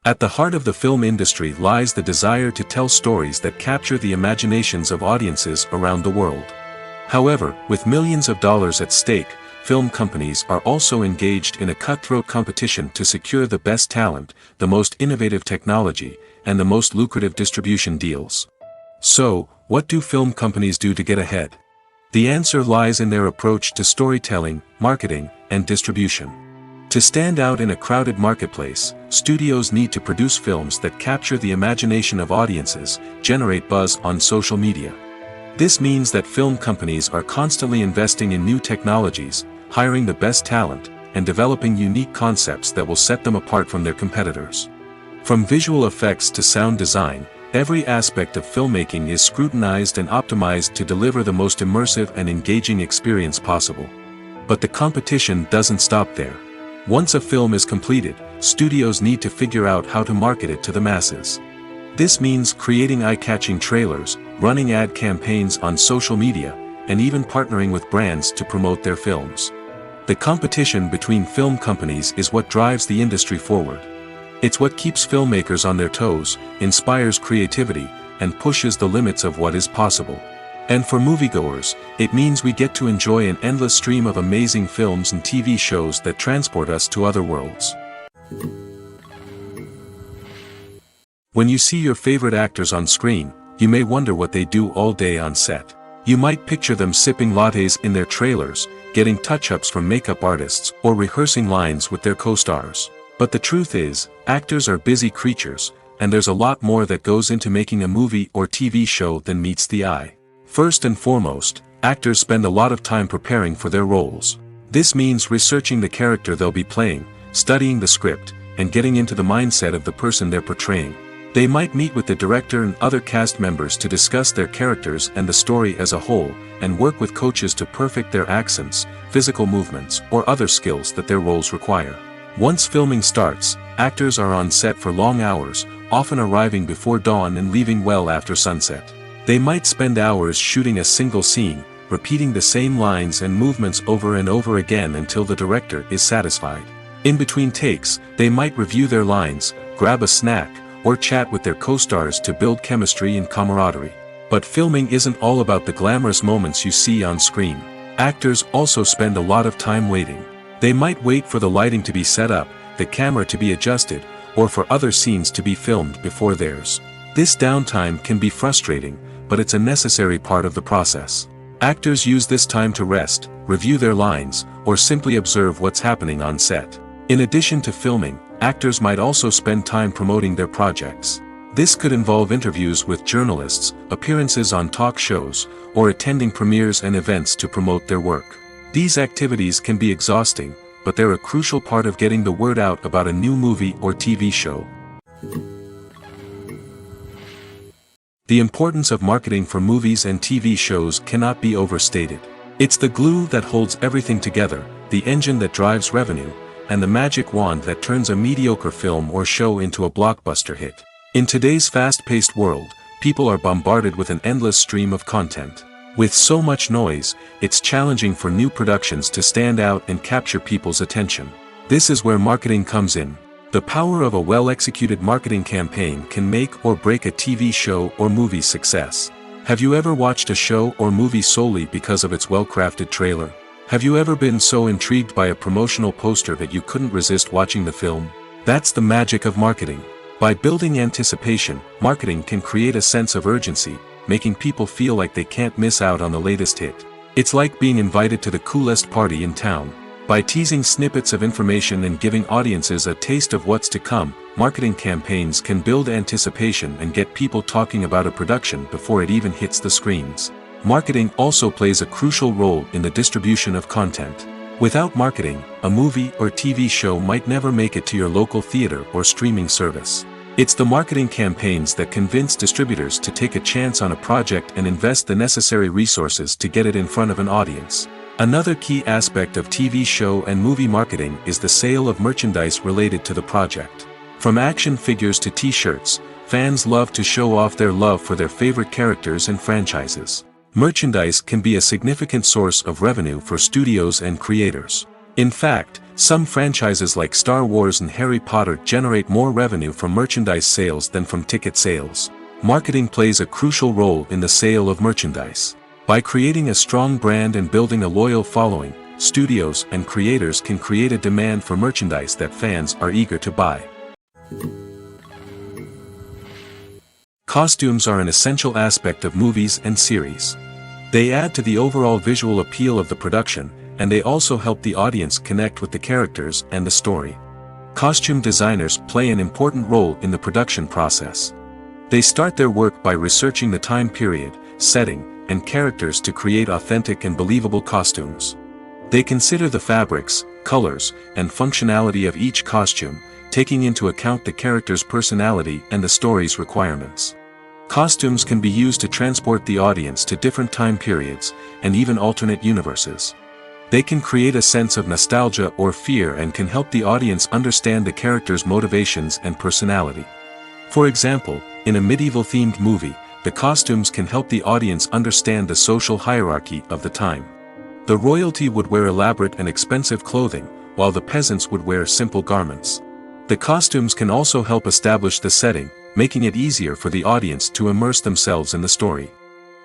At the heart of the film industry lies the desire to tell stories that capture the imaginations of audiences around the world. However, with millions of dollars at stake, film companies are also engaged in a cutthroat competition to secure the best talent, the most innovative technology, and the most lucrative distribution deals. So, what do film companies do to get ahead? The answer lies in their approach to storytelling, marketing, and distribution. To stand out in a crowded marketplace, studios need to produce films that capture the imagination of audiences, generate buzz on social media. This means that film companies are constantly investing in new technologies, hiring the best talent, and developing unique concepts that will set them apart from their competitors. From visual effects to sound design, every aspect of filmmaking is scrutinized and optimized to deliver the most immersive and engaging experience possible. But the competition doesn't stop there. Once a film is completed, studios need to figure out how to market it to the masses. This means creating eye-catching trailers, running ad campaigns on social media, and even partnering with brands to promote their films. The competition between film companies is what drives the industry forward. It's what keeps filmmakers on their toes, inspires creativity, and pushes the limits of what is possible. And for moviegoers, it means we get to enjoy an endless stream of amazing films and TV shows that transport us to other worlds. When you see your favorite actors on screen, you may wonder what they do all day on set. You might picture them sipping lattes in their trailers, getting touch-ups from makeup artists, or rehearsing lines with their co-stars. But the truth is, actors are busy creatures, and there's a lot more that goes into making a movie or TV show than meets the eye. First and foremost, actors spend a lot of time preparing for their roles. This means researching the character they'll be playing, studying the script, and getting into the mindset of the person they're portraying. They might meet with the director and other cast members to discuss their characters and the story as a whole, and work with coaches to perfect their accents, physical movements, or other skills that their roles require. Once filming starts, actors are on set for long hours, often arriving before dawn and leaving well after sunset. They might spend hours shooting a single scene, repeating the same lines and movements over and over again until the director is satisfied. In between takes, they might review their lines, grab a snack, or chat with their co-stars to build chemistry and camaraderie. But filming isn't all about the glamorous moments you see on screen. Actors also spend a lot of time waiting. They might wait for the lighting to be set up, the camera to be adjusted, or for other scenes to be filmed before theirs. This downtime can be frustrating, but it's a necessary part of the process. Actors use this time to rest, review their lines, or simply observe what's happening on set. In addition to filming, actors might also spend time promoting their projects. This could involve interviews with journalists, appearances on talk shows, or attending premieres and events to promote their work. These activities can be exhausting, but they're a crucial part of getting the word out about a new movie or TV show. The importance of marketing for movies and TV shows cannot be overstated. It's the glue that holds everything together, the engine that drives revenue, and the magic wand that turns a mediocre film or show into a blockbuster hit. In today's fast-paced world, people are bombarded with an endless stream of content. With so much noise, it's challenging for new productions to stand out and capture people's attention. This is where marketing comes in. The power of a well-executed marketing campaign can make or break a TV show or movie's success. Have you ever watched a show or movie solely because of its well-crafted trailer? Have you ever been so intrigued by a promotional poster that you couldn't resist watching the film? That's the magic of marketing. By building anticipation, marketing can create a sense of urgency, making people feel like they can't miss out on the latest hit. It's like being invited to the coolest party in town. By teasing snippets of information and giving audiences a taste of what's to come, marketing campaigns can build anticipation and get people talking about a production before it even hits the screens. Marketing also plays a crucial role in the distribution of content. Without marketing, a movie or TV show might never make it to your local theater or streaming service. It's the marketing campaigns that convince distributors to take a chance on a project and invest the necessary resources to get it in front of an audience. Another key aspect of TV show and movie marketing is the sale of merchandise related to the project. From action figures to t-shirts, fans love to show off their love for their favorite characters and franchises. Merchandise can be a significant source of revenue for studios and creators. In fact, some franchises like Star Wars and Harry Potter generate more revenue from merchandise sales than from ticket sales. Marketing plays a crucial role in the sale of merchandise. By creating a strong brand and building a loyal following, studios and creators can create a demand for merchandise that fans are eager to buy. Costumes are an essential aspect of movies and series. They add to the overall visual appeal of the production, and they also help the audience connect with the characters and the story. Costume designers play an important role in the production process. They start their work by researching the time period, setting, and characters to create authentic and believable costumes. They consider the fabrics, colors, and functionality of each costume, taking into account the character's personality and the story's requirements. Costumes can be used to transport the audience to different time periods, and even alternate universes. They can create a sense of nostalgia or fear and can help the audience understand the character's motivations and personality. For example, in a medieval-themed movie, the costumes can help the audience understand the social hierarchy of the time. The royalty would wear elaborate and expensive clothing, while the peasants would wear simple garments. The costumes can also help establish the setting, making it easier for the audience to immerse themselves in the story.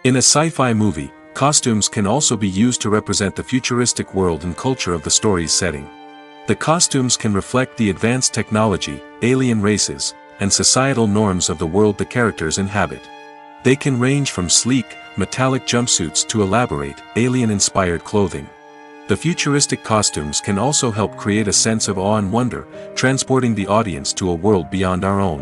In a sci-fi movie, costumes can also be used to represent the futuristic world and culture of the story's setting. The costumes can reflect the advanced technology, alien races, and societal norms of the world the characters inhabit. They can range from sleek, metallic jumpsuits to elaborate, alien-inspired clothing. The futuristic costumes can also help create a sense of awe and wonder, transporting the audience to a world beyond our own.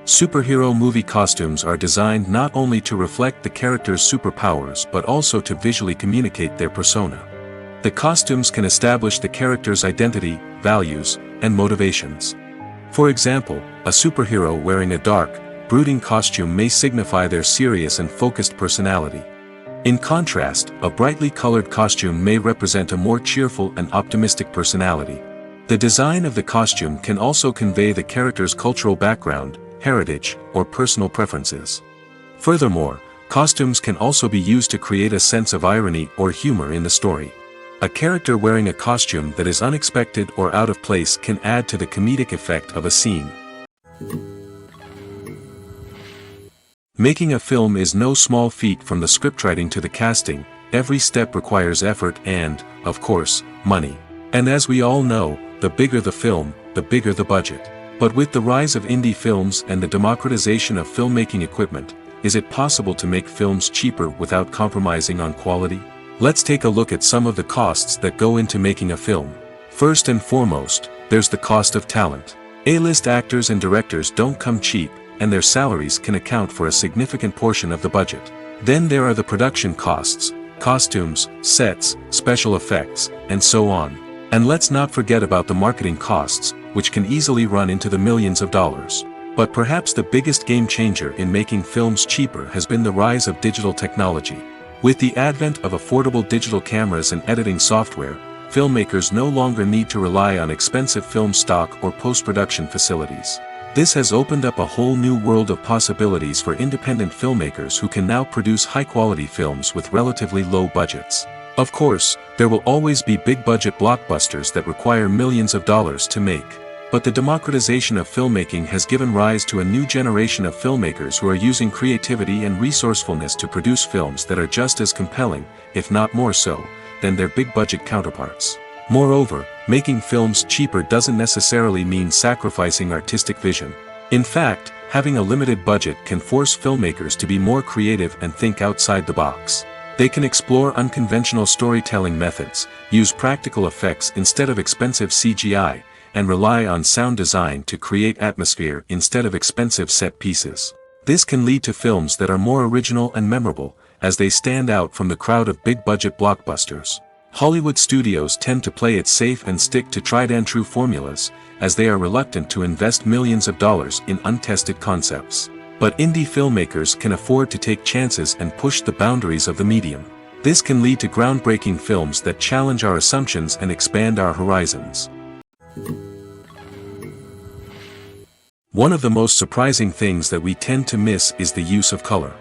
Superhero movie costumes are designed not only to reflect the character's superpowers but also to visually communicate their persona. The costumes can establish the character's identity, values, and motivations. For example, a superhero wearing a dark, brooding costume may signify their serious and focused personality. In contrast, a brightly colored costume may represent a more cheerful and optimistic personality. The design of the costume can also convey the character's cultural background, heritage, or personal preferences. Furthermore, costumes can also be used to create a sense of irony or humor in the story. A character wearing a costume that is unexpected or out of place can add to the comedic effect of a scene. Making a film is no small feat. From the scriptwriting to the casting, every step requires effort and, of course, money. And as we all know, the bigger the film, the bigger the budget. But with the rise of indie films and the democratization of filmmaking equipment, is it possible to make films cheaper without compromising on quality? Let's take a look at some of the costs that go into making a film. First and foremost, there's the cost of talent. A-list actors and directors don't come cheap, and their salaries can account for a significant portion of the budget. Then there are the production costs, costumes, sets, special effects, and so on. And let's not forget about the marketing costs, which can easily run into the millions of dollars. But perhaps the biggest game changer in making films cheaper has been the rise of digital technology. With the advent of affordable digital cameras and editing software, filmmakers no longer need to rely on expensive film stock or post-production facilities. This has opened up a whole new world of possibilities for independent filmmakers who can now produce high-quality films with relatively low budgets. Of course, there will always be big-budget blockbusters that require millions of dollars to make. But the democratization of filmmaking has given rise to a new generation of filmmakers who are using creativity and resourcefulness to produce films that are just as compelling, if not more so, than their big-budget counterparts. Moreover, making films cheaper doesn't necessarily mean sacrificing artistic vision. In fact, having a limited budget can force filmmakers to be more creative and think outside the box. They can explore unconventional storytelling methods, use practical effects instead of expensive CGI, and rely on sound design to create atmosphere instead of expensive set pieces. This can lead to films that are more original and memorable, as they stand out from the crowd of big-budget blockbusters. Hollywood studios tend to play it safe and stick to tried-and-true formulas, as they are reluctant to invest millions of dollars in untested concepts. But indie filmmakers can afford to take chances and push the boundaries of the medium. This can lead to groundbreaking films that challenge our assumptions and expand our horizons. One of the most surprising things that we tend to miss is the use of color.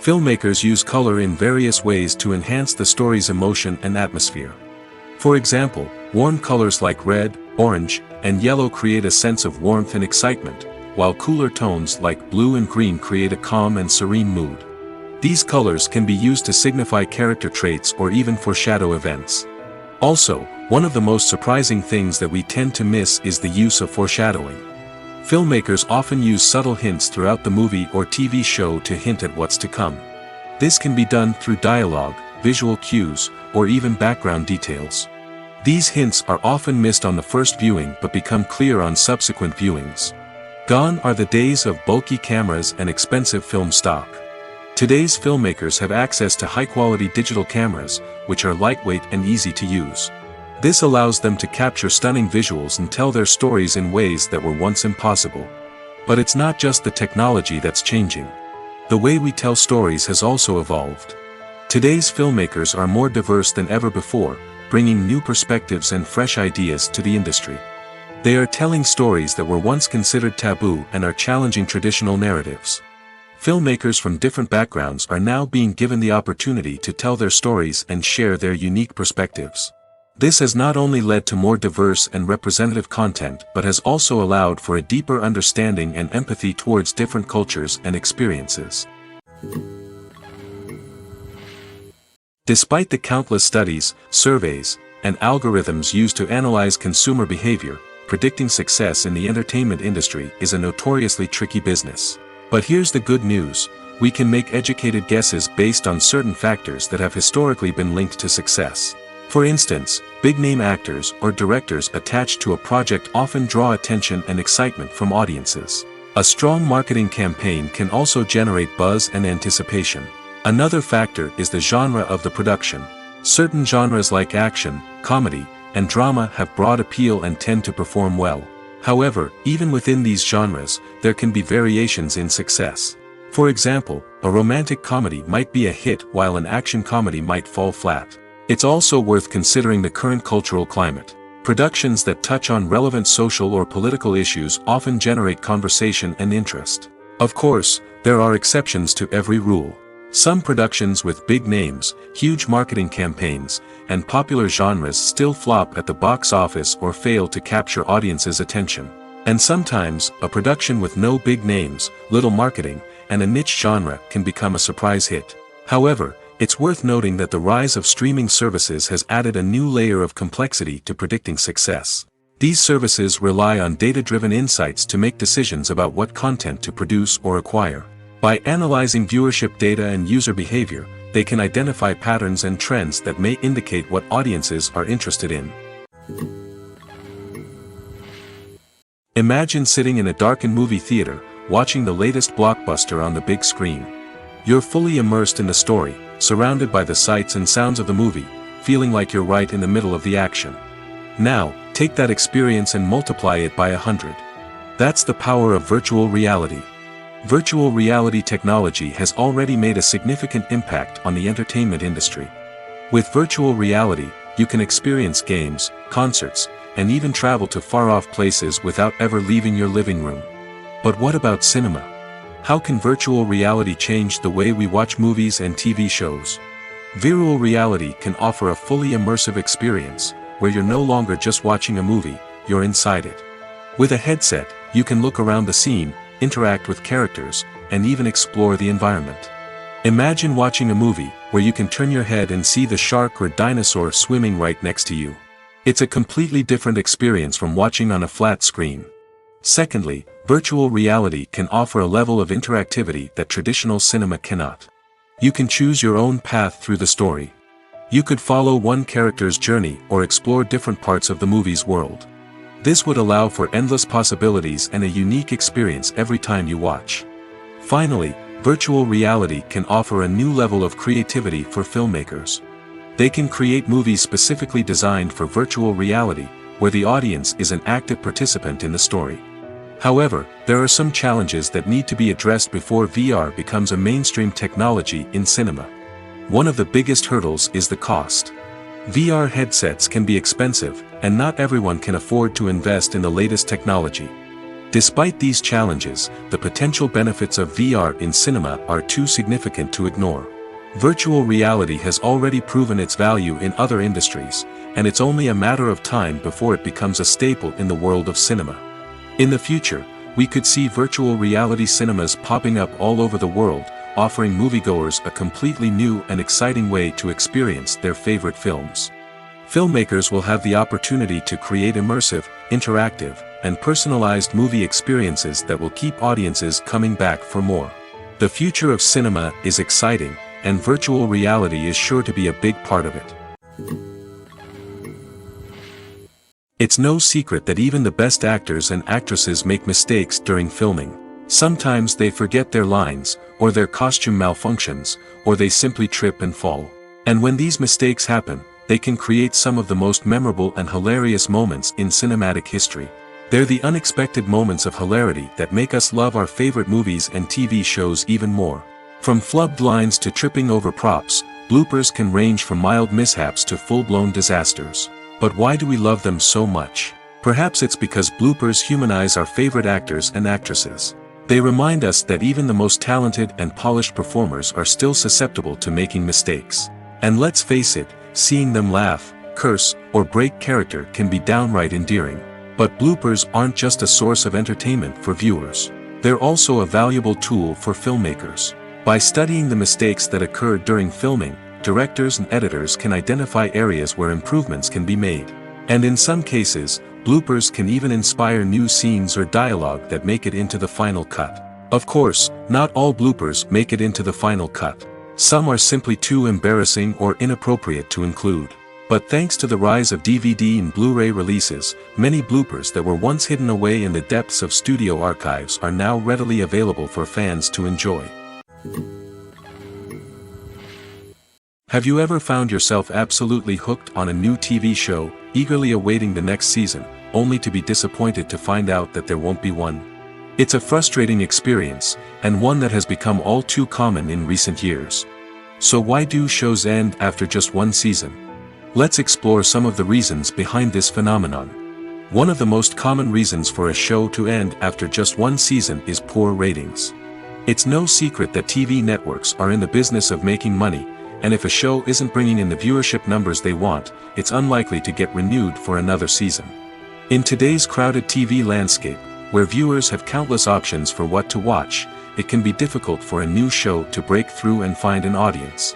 Filmmakers use color in various ways to enhance the story's emotion and atmosphere. For example, warm colors like red, orange, and yellow create a sense of warmth and excitement, while cooler tones like blue and green create a calm and serene mood. These colors can be used to signify character traits or even foreshadow events. Also, one of the most surprising things that we tend to miss is the use of foreshadowing. Filmmakers often use subtle hints throughout the movie or TV show to hint at what's to come. This can be done through dialogue, visual cues, or even background details. These hints are often missed on the first viewing but become clear on subsequent viewings. Gone are the days of bulky cameras and expensive film stock. Today's filmmakers have access to high-quality digital cameras, which are lightweight and easy to use. This allows them to capture stunning visuals and tell their stories in ways that were once impossible. But it's not just the technology that's changing. The way we tell stories has also evolved. Today's filmmakers are more diverse than ever before, bringing new perspectives and fresh ideas to the industry. They are telling stories that were once considered taboo and are challenging traditional narratives. Filmmakers from different backgrounds are now being given the opportunity to tell their stories and share their unique perspectives. This has not only led to more diverse and representative content but has also allowed for a deeper understanding and empathy towards different cultures and experiences. Despite the countless studies, surveys, and algorithms used to analyze consumer behavior, predicting success in the entertainment industry is a notoriously tricky business. But here's the good news: we can make educated guesses based on certain factors that have historically been linked to success. For instance, big-name actors or directors attached to a project often draw attention and excitement from audiences. A strong marketing campaign can also generate buzz and anticipation. Another factor is the genre of the production. Certain genres like action, comedy, and drama have broad appeal and tend to perform well. However, even within these genres, there can be variations in success. For example, a romantic comedy might be a hit while an action comedy might fall flat. It's also worth considering the current cultural climate. Productions that touch on relevant social or political issues often generate conversation and interest. Of course, there are exceptions to every rule. Some productions with big names, huge marketing campaigns, and popular genres still flop at the box office or fail to capture audiences' attention. And sometimes, a production with no big names, little marketing, and a niche genre can become a surprise hit. However, it's worth noting that the rise of streaming services has added a new layer of complexity to predicting success. These services rely on data-driven insights to make decisions about what content to produce or acquire. By analyzing viewership data and user behavior, they can identify patterns and trends that may indicate what audiences are interested in. Imagine sitting in a darkened movie theater, watching the latest blockbuster on the big screen. You're fully immersed in the story, surrounded by the sights and sounds of the movie, feeling like you're right in the middle of the action. Now, take that experience and multiply it by 100. That's the power of virtual reality. Virtual reality technology has already made a significant impact on the entertainment industry. With virtual reality, you can experience games, concerts, and even travel to far-off places without ever leaving your living room. But what about cinema? How can virtual reality change the way we watch movies and TV shows? Virtual reality can offer a fully immersive experience, where you're no longer just watching a movie, you're inside it. With a headset, you can look around the scene, interact with characters, and even explore the environment. Imagine watching a movie, where you can turn your head and see the shark or dinosaur swimming right next to you. It's a completely different experience from watching on a flat screen. Secondly, virtual reality can offer a level of interactivity that traditional cinema cannot. You can choose your own path through the story. You could follow one character's journey or explore different parts of the movie's world. This would allow for endless possibilities and a unique experience every time you watch. Finally, virtual reality can offer a new level of creativity for filmmakers. They can create movies specifically designed for virtual reality, where the audience is an active participant in the story. However, there are some challenges that need to be addressed before VR becomes a mainstream technology in cinema. One of the biggest hurdles is the cost. VR headsets can be expensive, and not everyone can afford to invest in the latest technology. Despite these challenges, the potential benefits of VR in cinema are too significant to ignore. Virtual reality has already proven its value in other industries, and it's only a matter of time before it becomes a staple in the world of cinema. In the future, we could see virtual reality cinemas popping up all over the world, offering moviegoers a completely new and exciting way to experience their favorite films. Filmmakers will have the opportunity to create immersive, interactive, and personalized movie experiences that will keep audiences coming back for more. The future of cinema is exciting, and virtual reality is sure to be a big part of it. It's no secret that even the best actors and actresses make mistakes during filming. Sometimes they forget their lines, or their costume malfunctions, or they simply trip and fall. And when these mistakes happen, they can create some of the most memorable and hilarious moments in cinematic history. They're the unexpected moments of hilarity that make us love our favorite movies and TV shows even more. From flubbed lines to tripping over props, bloopers can range from mild mishaps to full-blown disasters. But why do we love them so much? Perhaps it's because bloopers humanize our favorite actors and actresses. They remind us that even the most talented and polished performers are still susceptible to making mistakes. And let's face it, seeing them laugh, curse, or break character can be downright endearing. But bloopers aren't just a source of entertainment for viewers. They're also a valuable tool for filmmakers. By studying the mistakes that occurred during filming, directors and editors can identify areas where improvements can be made. And in some cases, bloopers can even inspire new scenes or dialogue that make it into the final cut. Of course, not all bloopers make it into the final cut. Some are simply too embarrassing or inappropriate to include. But thanks to the rise of DVD and Blu-ray releases, many bloopers that were once hidden away in the depths of studio archives are now readily available for fans to enjoy. Have you ever found yourself absolutely hooked on a new TV show, eagerly awaiting the next season, only to be disappointed to find out that there won't be one? It's a frustrating experience, and one that has become all too common in recent years. So why do shows end after just one season? Let's explore some of the reasons behind this phenomenon. One of the most common reasons for a show to end after just one season is poor ratings. It's no secret that TV networks are in the business of making money, and if a show isn't bringing in the viewership numbers they want, it's unlikely to get renewed for another season. In today's crowded TV landscape, where viewers have countless options for what to watch, it can be difficult for a new show to break through and find an audience.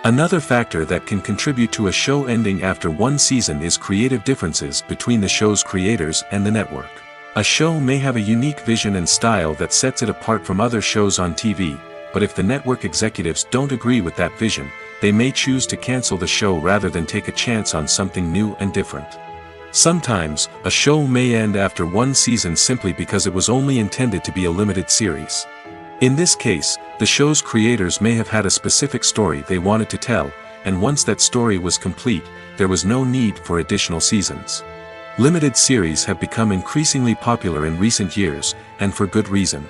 Another factor that can contribute to a show ending after one season is creative differences between the show's creators and the network. A show may have a unique vision and style that sets it apart from other shows on TV, but if the network executives don't agree with that vision, they may choose to cancel the show rather than take a chance on something new and different. Sometimes, a show may end after one season simply because it was only intended to be a limited series. In this case, the show's creators may have had a specific story they wanted to tell, and once that story was complete, there was no need for additional seasons. Limited series have become increasingly popular in recent years, and for good reason.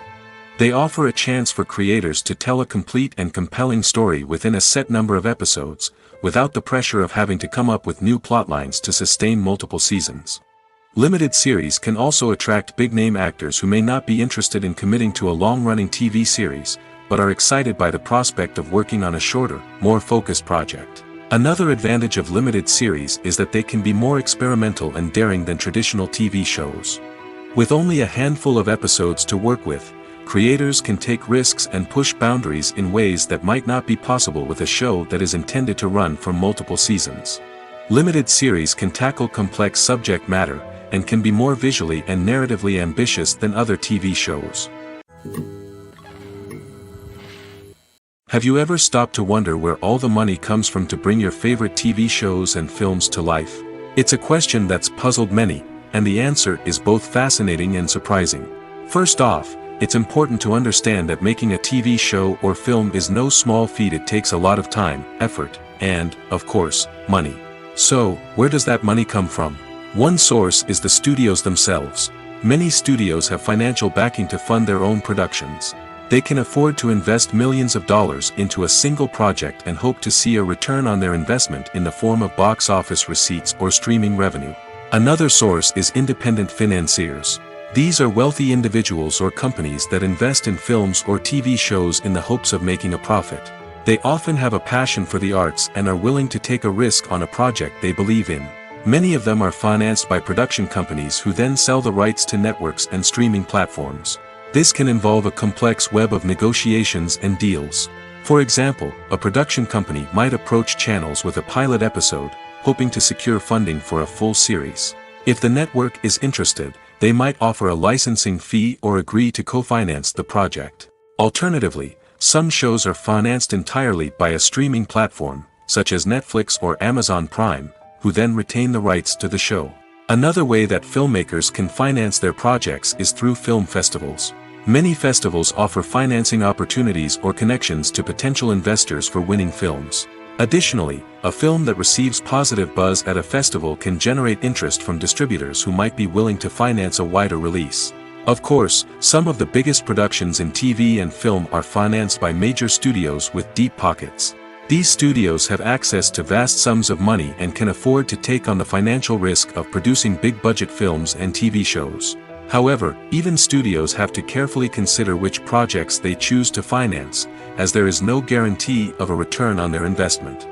They offer a chance for creators to tell a complete and compelling story within a set number of episodes, without the pressure of having to come up with new plotlines to sustain multiple seasons. Limited series can also attract big-name actors who may not be interested in committing to a long-running TV series, but are excited by the prospect of working on a shorter, more focused project. Another advantage of limited series is that they can be more experimental and daring than traditional TV shows. With only a handful of episodes to work with, creators can take risks and push boundaries in ways that might not be possible with a show that is intended to run for multiple seasons. Limited series can tackle complex subject matter, and can be more visually and narratively ambitious than other TV shows. Have you ever stopped to wonder where all the money comes from to bring your favorite TV shows and films to life? It's a question that's puzzled many, and the answer is both fascinating and surprising. First off, it's important to understand that making a TV show or film is no small feat. It takes a lot of time, effort, and, of course, money. So, where does that money come from? One source is the studios themselves. Many studios have financial backing to fund their own productions. They can afford to invest millions of dollars into a single project and hope to see a return on their investment in the form of box office receipts or streaming revenue. Another source is independent financiers. These are wealthy individuals or companies that invest in films or TV shows in the hopes of making a profit. They often have a passion for the arts and are willing to take a risk on a project they believe in. Many of them are financed by production companies who then sell the rights to networks and streaming platforms. This can involve a complex web of negotiations and deals. For example, a production company might approach channels with a pilot episode, hoping to secure funding for a full series. If the network is interested, they might offer a licensing fee or agree to co-finance the project. Alternatively, some shows are financed entirely by a streaming platform, such as Netflix or Amazon Prime, who then retain the rights to the show. Another way that filmmakers can finance their projects is through film festivals. Many festivals offer financing opportunities or connections to potential investors for winning films. Additionally, a film that receives positive buzz at a festival can generate interest from distributors who might be willing to finance a wider release. Of course, some of the biggest productions in TV and film are financed by major studios with deep pockets. These studios have access to vast sums of money and can afford to take on the financial risk of producing big-budget films and TV shows. However, even studios have to carefully consider which projects they choose to finance, as there is no guarantee of a return on their investment.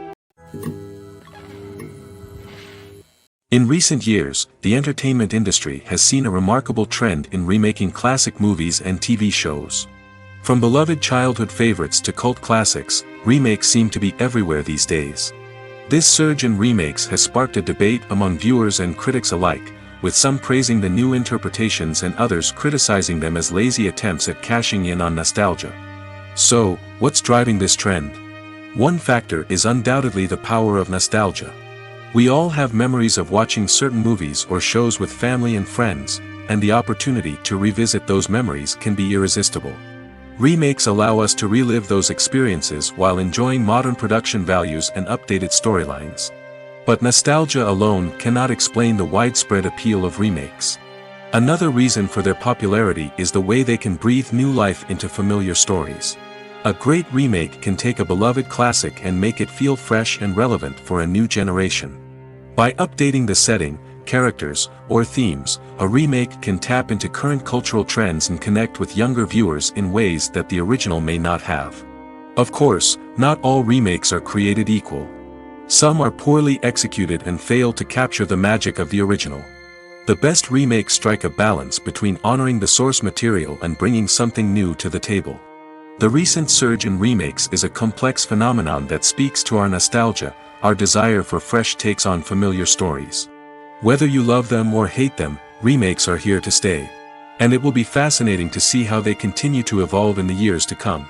In recent years, the entertainment industry has seen a remarkable trend in remaking classic movies and TV shows. From beloved childhood favorites to cult classics, remakes seem to be everywhere these days. This surge in remakes has sparked a debate among viewers and critics alike, with some praising the new interpretations and others criticizing them as lazy attempts at cashing in on nostalgia. So, what's driving this trend? One factor is undoubtedly the power of nostalgia. We all have memories of watching certain movies or shows with family and friends, and the opportunity to revisit those memories can be irresistible. Remakes allow us to relive those experiences while enjoying modern production values and updated storylines. But nostalgia alone cannot explain the widespread appeal of remakes. Another reason for their popularity is the way they can breathe new life into familiar stories. A great remake can take a beloved classic and make it feel fresh and relevant for a new generation. By updating the setting, characters, or themes, a remake can tap into current cultural trends and connect with younger viewers in ways that the original may not have. Of course, not all remakes are created equal. Some are poorly executed and fail to capture the magic of the original. The best remakes strike a balance between honoring the source material and bringing something new to the table. The recent surge in remakes is a complex phenomenon that speaks to our nostalgia, our desire for fresh takes on familiar stories. Whether you love them or hate them, remakes are here to stay. And it will be fascinating to see how they continue to evolve in the years to come.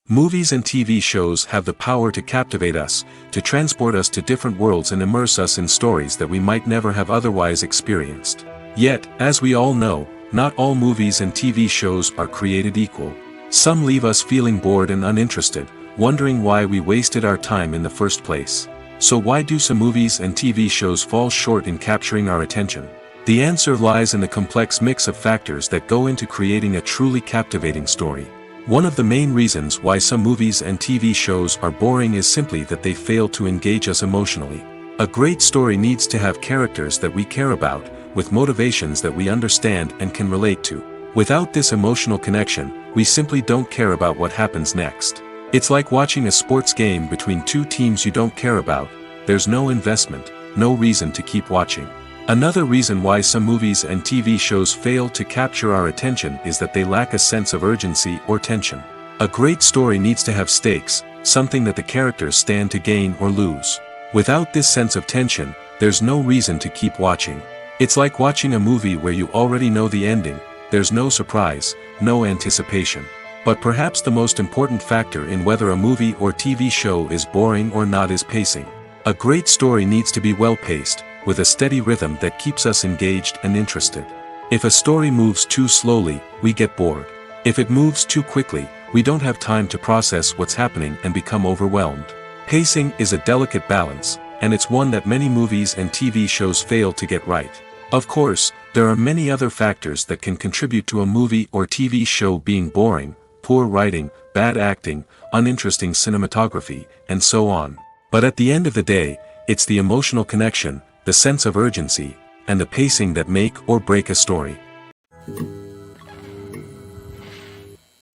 Movies and TV shows have the power to captivate us, to transport us to different worlds and immerse us in stories that we might never have otherwise experienced. Yet, as we all know, not all movies and TV shows are created equal. Some leave us feeling bored and uninterested, wondering why we wasted our time in the first place. So why do some movies and TV shows fall short in capturing our attention? The answer lies in the complex mix of factors that go into creating a truly captivating story. One of the main reasons why some movies and TV shows are boring is simply that they fail to engage us emotionally. A great story needs to have characters that we care about, with motivations that we understand and can relate to. Without this emotional connection, we simply don't care about what happens next. It's like watching a sports game between two teams you don't care about. There's no investment, no reason to keep watching. Another reason why some movies and TV shows fail to capture our attention is that they lack a sense of urgency or tension. A great story needs to have stakes, something that the characters stand to gain or lose. Without this sense of tension, there's no reason to keep watching. It's like watching a movie where you already know the ending. There's no surprise, no anticipation. But perhaps the most important factor in whether a movie or TV show is boring or not is pacing. A great story needs to be well-paced, with a steady rhythm that keeps us engaged and interested. If a story moves too slowly, we get bored. If it moves too quickly, we don't have time to process what's happening and become overwhelmed. Pacing is a delicate balance, and it's one that many movies and TV shows fail to get right. Of course, there are many other factors that can contribute to a movie or TV show being boring: poor writing, bad acting, uninteresting cinematography, and so on. But at the end of the day, it's the emotional connection, the sense of urgency, and the pacing that make or break a story.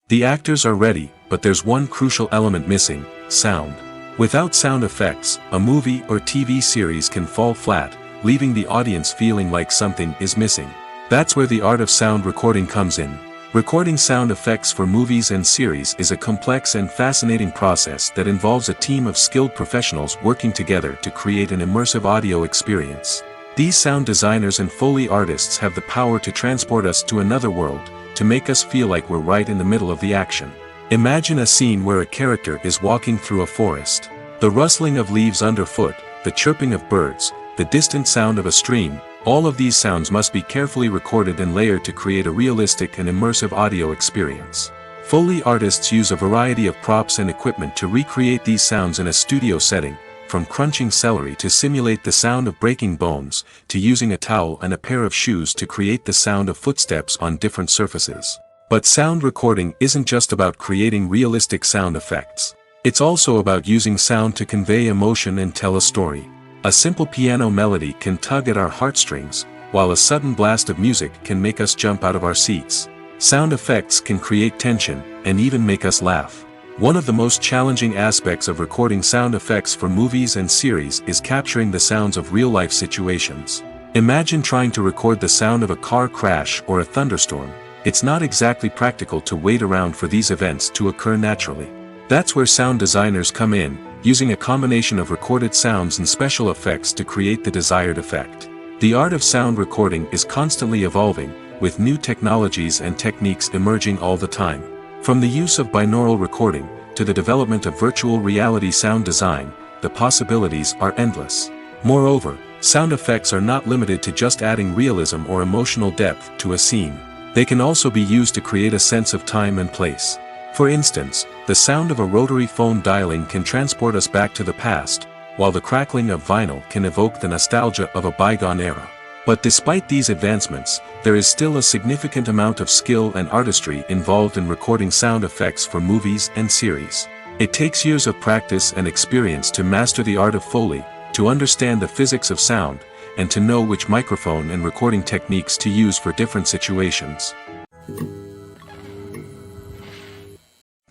The actors are ready, but there's one crucial element missing: sound. Without sound effects, a movie or TV series can fall flat, leaving the audience feeling like something is missing. That's where the art of sound recording comes in. Recording sound effects for movies and series is a complex and fascinating process that involves a team of skilled professionals working together to create an immersive audio experience. These sound designers and Foley artists have the power to transport us to another world, to make us feel like we're right in the middle of the action. Imagine a scene where a character is walking through a forest. The rustling of leaves underfoot, the chirping of birds, the distant sound of a stream, all of these sounds must be carefully recorded and layered to create a realistic and immersive audio experience. Foley artists use a variety of props and equipment to recreate these sounds in a studio setting, from crunching celery to simulate the sound of breaking bones, to using a towel and a pair of shoes to create the sound of footsteps on different surfaces. But sound recording isn't just about creating realistic sound effects. It's also about using sound to convey emotion and tell a story. A simple piano melody can tug at our heartstrings, while a sudden blast of music can make us jump out of our seats. Sound effects can create tension, and even make us laugh. One of the most challenging aspects of recording sound effects for movies and series is capturing the sounds of real-life situations. Imagine trying to record the sound of a car crash or a thunderstorm. It's not exactly practical to wait around for these events to occur naturally. That's where sound designers come in, using a combination of recorded sounds and special effects to create the desired effect. The art of sound recording is constantly evolving, with new technologies and techniques emerging all the time. From the use of binaural recording, to the development of virtual reality sound design, the possibilities are endless. Moreover, sound effects are not limited to just adding realism or emotional depth to a scene. They can also be used to create a sense of time and place. For instance, the sound of a rotary phone dialing can transport us back to the past, while the crackling of vinyl can evoke the nostalgia of a bygone era. But despite these advancements, there is still a significant amount of skill and artistry involved in recording sound effects for movies and series. It takes years of practice and experience to master the art of Foley, to understand the physics of sound, and to know which microphone and recording techniques to use for different situations.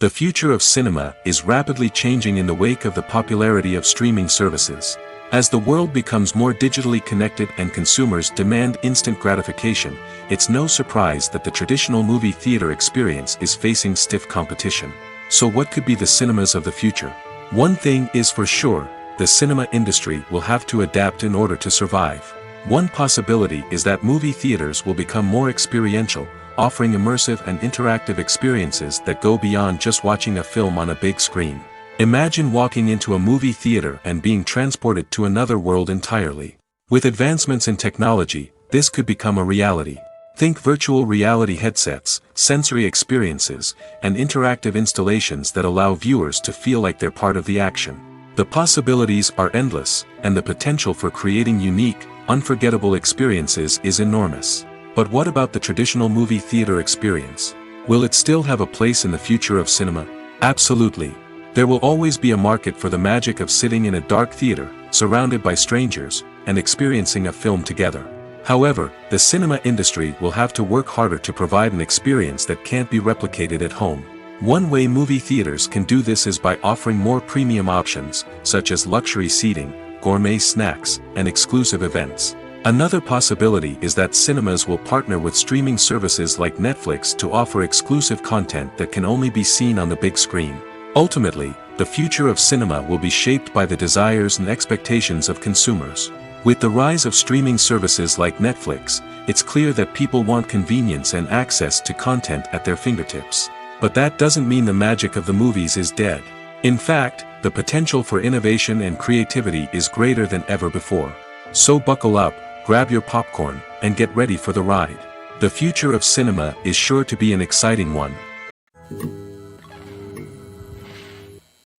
The future of cinema is rapidly changing in the wake of the popularity of streaming services. As the world becomes more digitally connected and consumers demand instant gratification, it's no surprise that the traditional movie theater experience is facing stiff competition. So what could be the cinemas of the future? One thing is for sure, the cinema industry will have to adapt in order to survive. One possibility is that movie theaters will become more experiential, offering immersive and interactive experiences that go beyond just watching a film on a big screen. Imagine walking into a movie theater and being transported to another world entirely. With advancements in technology, this could become a reality. Think virtual reality headsets, sensory experiences, and interactive installations that allow viewers to feel like they're part of the action. The possibilities are endless, and the potential for creating unique, unforgettable experiences is enormous. But what about the traditional movie theater experience? Will it still have a place in the future of cinema? Absolutely. There will always be a market for the magic of sitting in a dark theater, surrounded by strangers, and experiencing a film together. However, the cinema industry will have to work harder to provide an experience that can't be replicated at home. One way movie theaters can do this is by offering more premium options, such as luxury seating, gourmet snacks, and exclusive events. Another possibility is that cinemas will partner with streaming services like Netflix to offer exclusive content that can only be seen on the big screen. Ultimately, the future of cinema will be shaped by the desires and expectations of consumers. With the rise of streaming services like Netflix, it's clear that people want convenience and access to content at their fingertips. But that doesn't mean the magic of the movies is dead. In fact, the potential for innovation and creativity is greater than ever before. So buckle up, grab your popcorn, and get ready for the ride. The future of cinema is sure to be an exciting one.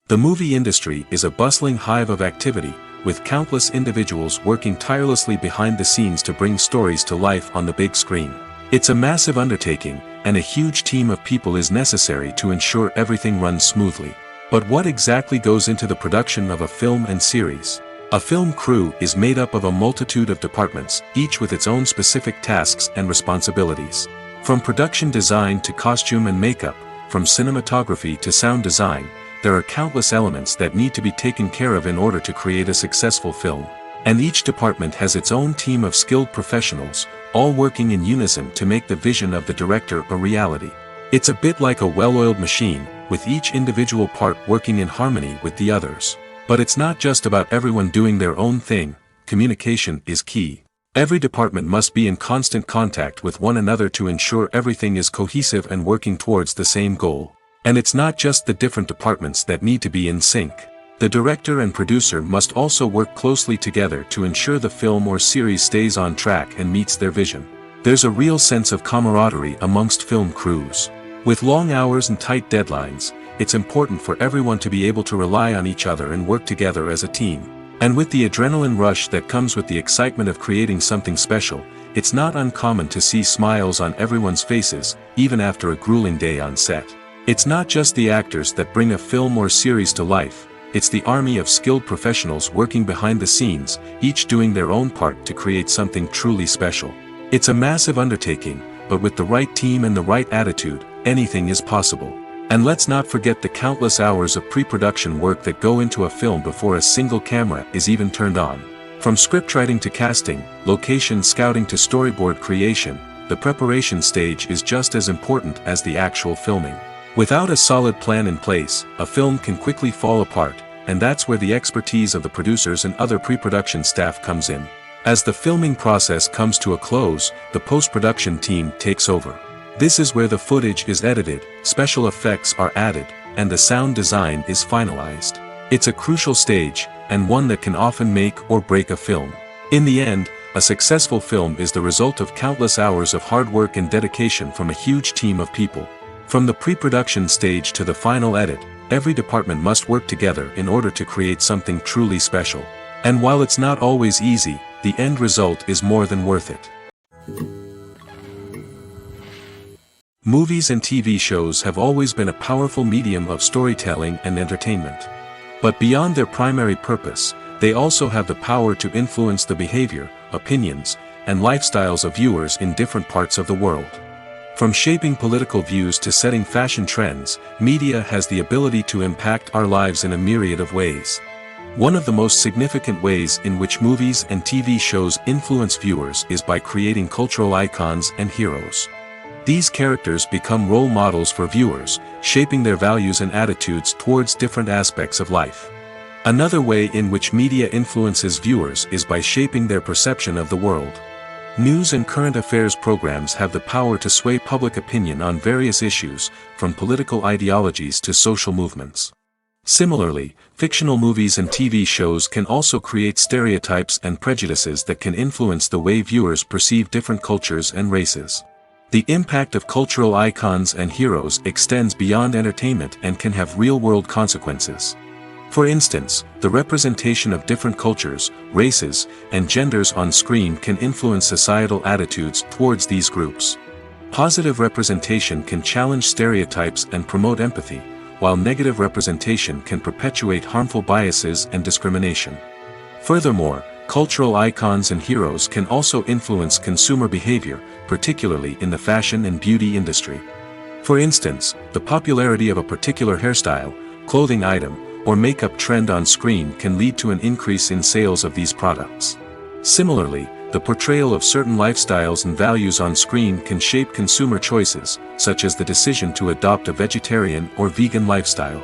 The movie industry is a bustling hive of activity, with countless individuals working tirelessly behind the scenes to bring stories to life on the big screen. It's a massive undertaking, and a huge team of people is necessary to ensure everything runs smoothly. But what exactly goes into the production of a film and series? A film crew is made up of a multitude of departments, each with its own specific tasks and responsibilities. From production design to costume and makeup, from cinematography to sound design, there are countless elements that need to be taken care of in order to create a successful film. And each department has its own team of skilled professionals, all working in unison to make the vision of the director a reality. It's a bit like a well-oiled machine, with each individual part working in harmony with the others. But it's not just about everyone doing their own thing. Communication is key. Every department must be in constant contact with one another to ensure everything is cohesive and working towards the same goal. And it's not just the different departments that need to be in sync. The director and producer must also work closely together to ensure the film or series stays on track and meets their vision. There's a real sense of camaraderie amongst film crews. With long hours and tight deadlines, it's important for everyone to be able to rely on each other and work together as a team. And with the adrenaline rush that comes with the excitement of creating something special, it's not uncommon to see smiles on everyone's faces, even after a grueling day on set. It's not just the actors that bring a film or series to life, it's the army of skilled professionals working behind the scenes, each doing their own part to create something truly special. It's a massive undertaking, but with the right team and the right attitude, anything is possible. And let's not forget the countless hours of pre-production work that go into a film before a single camera is even turned on. From scriptwriting to casting, location scouting to storyboard creation, the preparation stage is just as important as the actual filming. Without a solid plan in place, a film can quickly fall apart, and that's where the expertise of the producers and other pre-production staff comes in. As the filming process comes to a close, the post-production team takes over. This is where the footage is edited, special effects are added, and the sound design is finalized. It's a crucial stage, and one that can often make or break a film. In the end, a successful film is the result of countless hours of hard work and dedication from a huge team of people. From the pre-production stage to the final edit, every department must work together in order to create something truly special. And while it's not always easy, the end result is more than worth it. Movies and TV shows have always been a powerful medium of storytelling and entertainment. But beyond their primary purpose, they also have the power to influence the behavior, opinions, and lifestyles of viewers in different parts of the world. From shaping political views to setting fashion trends, media has the ability to impact our lives in a myriad of ways. One of the most significant ways in which movies and TV shows influence viewers is by creating cultural icons and heroes. These characters become role models for viewers, shaping their values and attitudes towards different aspects of life. Another way in which media influences viewers is by shaping their perception of the world. News and current affairs programs have the power to sway public opinion on various issues, from political ideologies to social movements. Similarly, fictional movies and TV shows can also create stereotypes and prejudices that can influence the way viewers perceive different cultures and races. The impact of cultural icons and heroes extends beyond entertainment and can have real-world consequences. For instance, the representation of different cultures, races, and genders on screen can influence societal attitudes towards these groups. Positive representation can challenge stereotypes and promote empathy, while negative representation can perpetuate harmful biases and discrimination. Furthermore, cultural icons and heroes can also influence consumer behavior, particularly in the fashion and beauty industry. For instance, the popularity of a particular hairstyle, clothing item, or makeup trend on screen can lead to an increase in sales of these products. Similarly, the portrayal of certain lifestyles and values on screen can shape consumer choices, such as the decision to adopt a vegetarian or vegan lifestyle.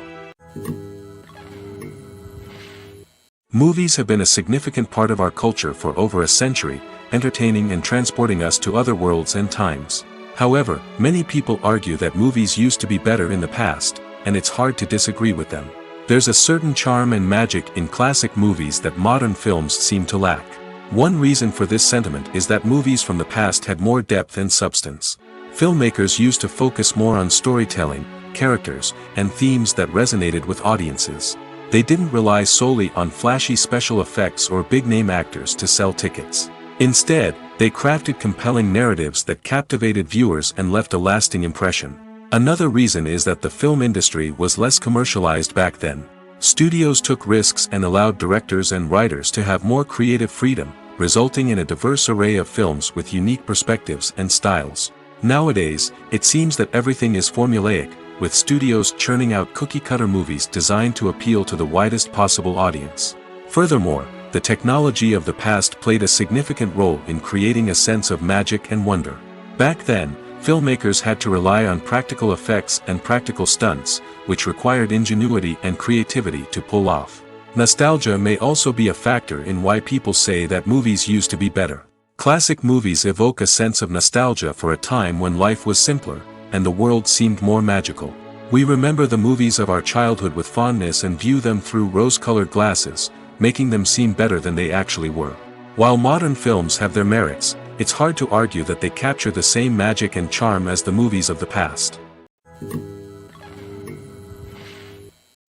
Movies have been a significant part of our culture for over a century, entertaining and transporting us to other worlds and times. However, many people argue that movies used to be better in the past, and it's hard to disagree with them. There's a certain charm and magic in classic movies that modern films seem to lack. One reason for this sentiment is that movies from the past had more depth and substance. Filmmakers used to focus more on storytelling, characters, and themes that resonated with audiences. They didn't rely solely on flashy special effects or big-name actors to sell tickets. Instead, they crafted compelling narratives that captivated viewers and left a lasting impression. Another reason is that the film industry was less commercialized back then. Studios took risks and allowed directors and writers to have more creative freedom, resulting in a diverse array of films with unique perspectives and styles. Nowadays, it seems that everything is formulaic, with studios churning out cookie-cutter movies designed to appeal to the widest possible audience. Furthermore, the technology of the past played a significant role in creating a sense of magic and wonder. Back then, filmmakers had to rely on practical effects and practical stunts, which required ingenuity and creativity to pull off. Nostalgia may also be a factor in why people say that movies used to be better. Classic movies evoke a sense of nostalgia for a time when life was simpler, and the world seemed more magical. We remember the movies of our childhood with fondness and view them through rose-colored glasses, making them seem better than they actually were. While modern films have their merits, it's hard to argue that they capture the same magic and charm as the movies of the past.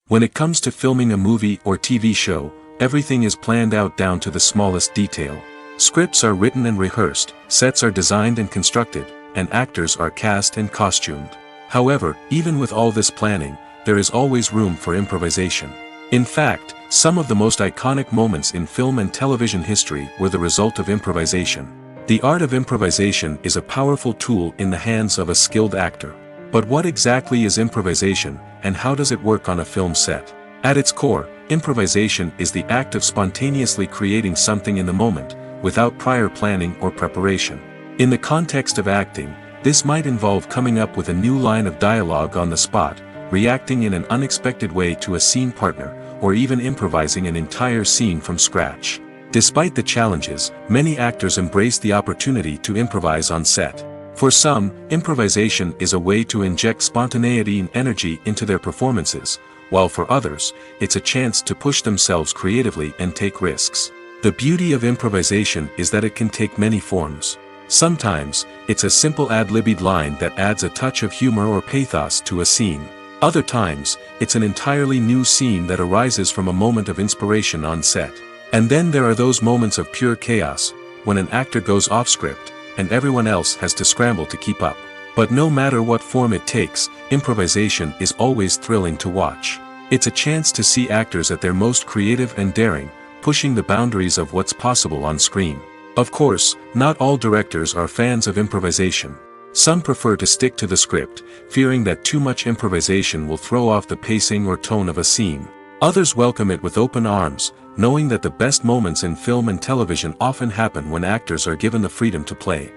When it comes to filming a movie or TV show, everything is planned out down to the smallest detail. Scripts are written and rehearsed, sets are designed and constructed, and actors are cast and costumed. However, even with all this planning, there is always room for improvisation. In fact, some of the most iconic moments in film and television history were the result of improvisation. The art of improvisation is a powerful tool in the hands of a skilled actor. But what exactly is improvisation, and how does it work on a film set? At its core, improvisation is the act of spontaneously creating something in the moment, without prior planning or preparation. In the context of acting, this might involve coming up with a new line of dialogue on the spot, reacting in an unexpected way to a scene partner, or even improvising an entire scene from scratch. Despite the challenges, many actors embrace the opportunity to improvise on set. For some, improvisation is a way to inject spontaneity and energy into their performances, while for others, it's a chance to push themselves creatively and take risks. The beauty of improvisation is that it can take many forms. Sometimes, it's a simple ad-libbed line that adds a touch of humor or pathos to a scene. Other times, it's an entirely new scene that arises from a moment of inspiration on set. And then there are those moments of pure chaos, when an actor goes off script, and everyone else has to scramble to keep up. But no matter what form it takes, improvisation is always thrilling to watch. It's a chance to see actors at their most creative and daring, pushing the boundaries of what's possible on screen. Of course, not all directors are fans of improvisation. Some prefer to stick to the script, fearing that too much improvisation will throw off the pacing or tone of a scene. Others welcome it with open arms, knowing that the best moments in film and television often happen when actors are given the freedom to play.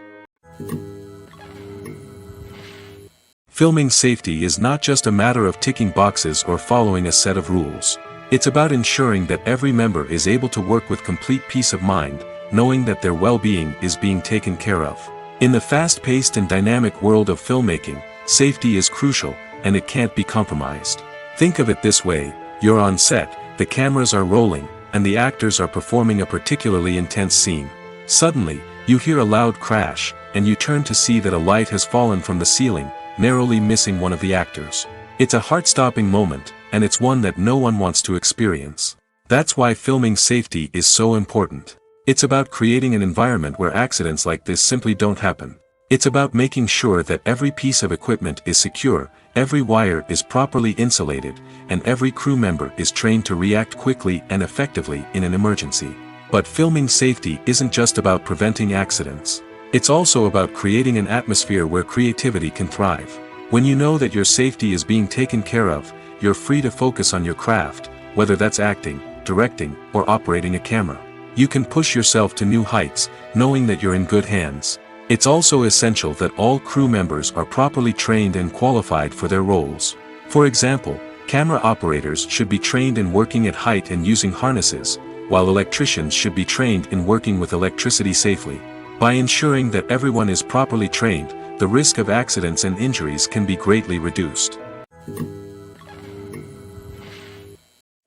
Filming safety is not just a matter of ticking boxes or following a set of rules. It's about ensuring that every member is able to work with complete peace of mind, knowing that their well-being is being taken care of. In the fast-paced and dynamic world of filmmaking, safety is crucial, and it can't be compromised. Think of it this way: you're on set, the cameras are rolling, and the actors are performing a particularly intense scene. Suddenly, you hear a loud crash, and you turn to see that a light has fallen from the ceiling, narrowly missing one of the actors. It's a heart-stopping moment, and it's one that no one wants to experience. That's why filming safety is so important. It's about creating an environment where accidents like this simply don't happen. It's about making sure that every piece of equipment is secure, every wire is properly insulated, and every crew member is trained to react quickly and effectively in an emergency. But filming safety isn't just about preventing accidents. It's also about creating an atmosphere where creativity can thrive. When you know that your safety is being taken care of, you're free to focus on your craft, whether that's acting, directing, or operating a camera. You can push yourself to new heights, knowing that you're in good hands. It's also essential that all crew members are properly trained and qualified for their roles. For example, camera operators should be trained in working at height and using harnesses, while electricians should be trained in working with electricity safely. By ensuring that everyone is properly trained, the risk of accidents and injuries can be greatly reduced.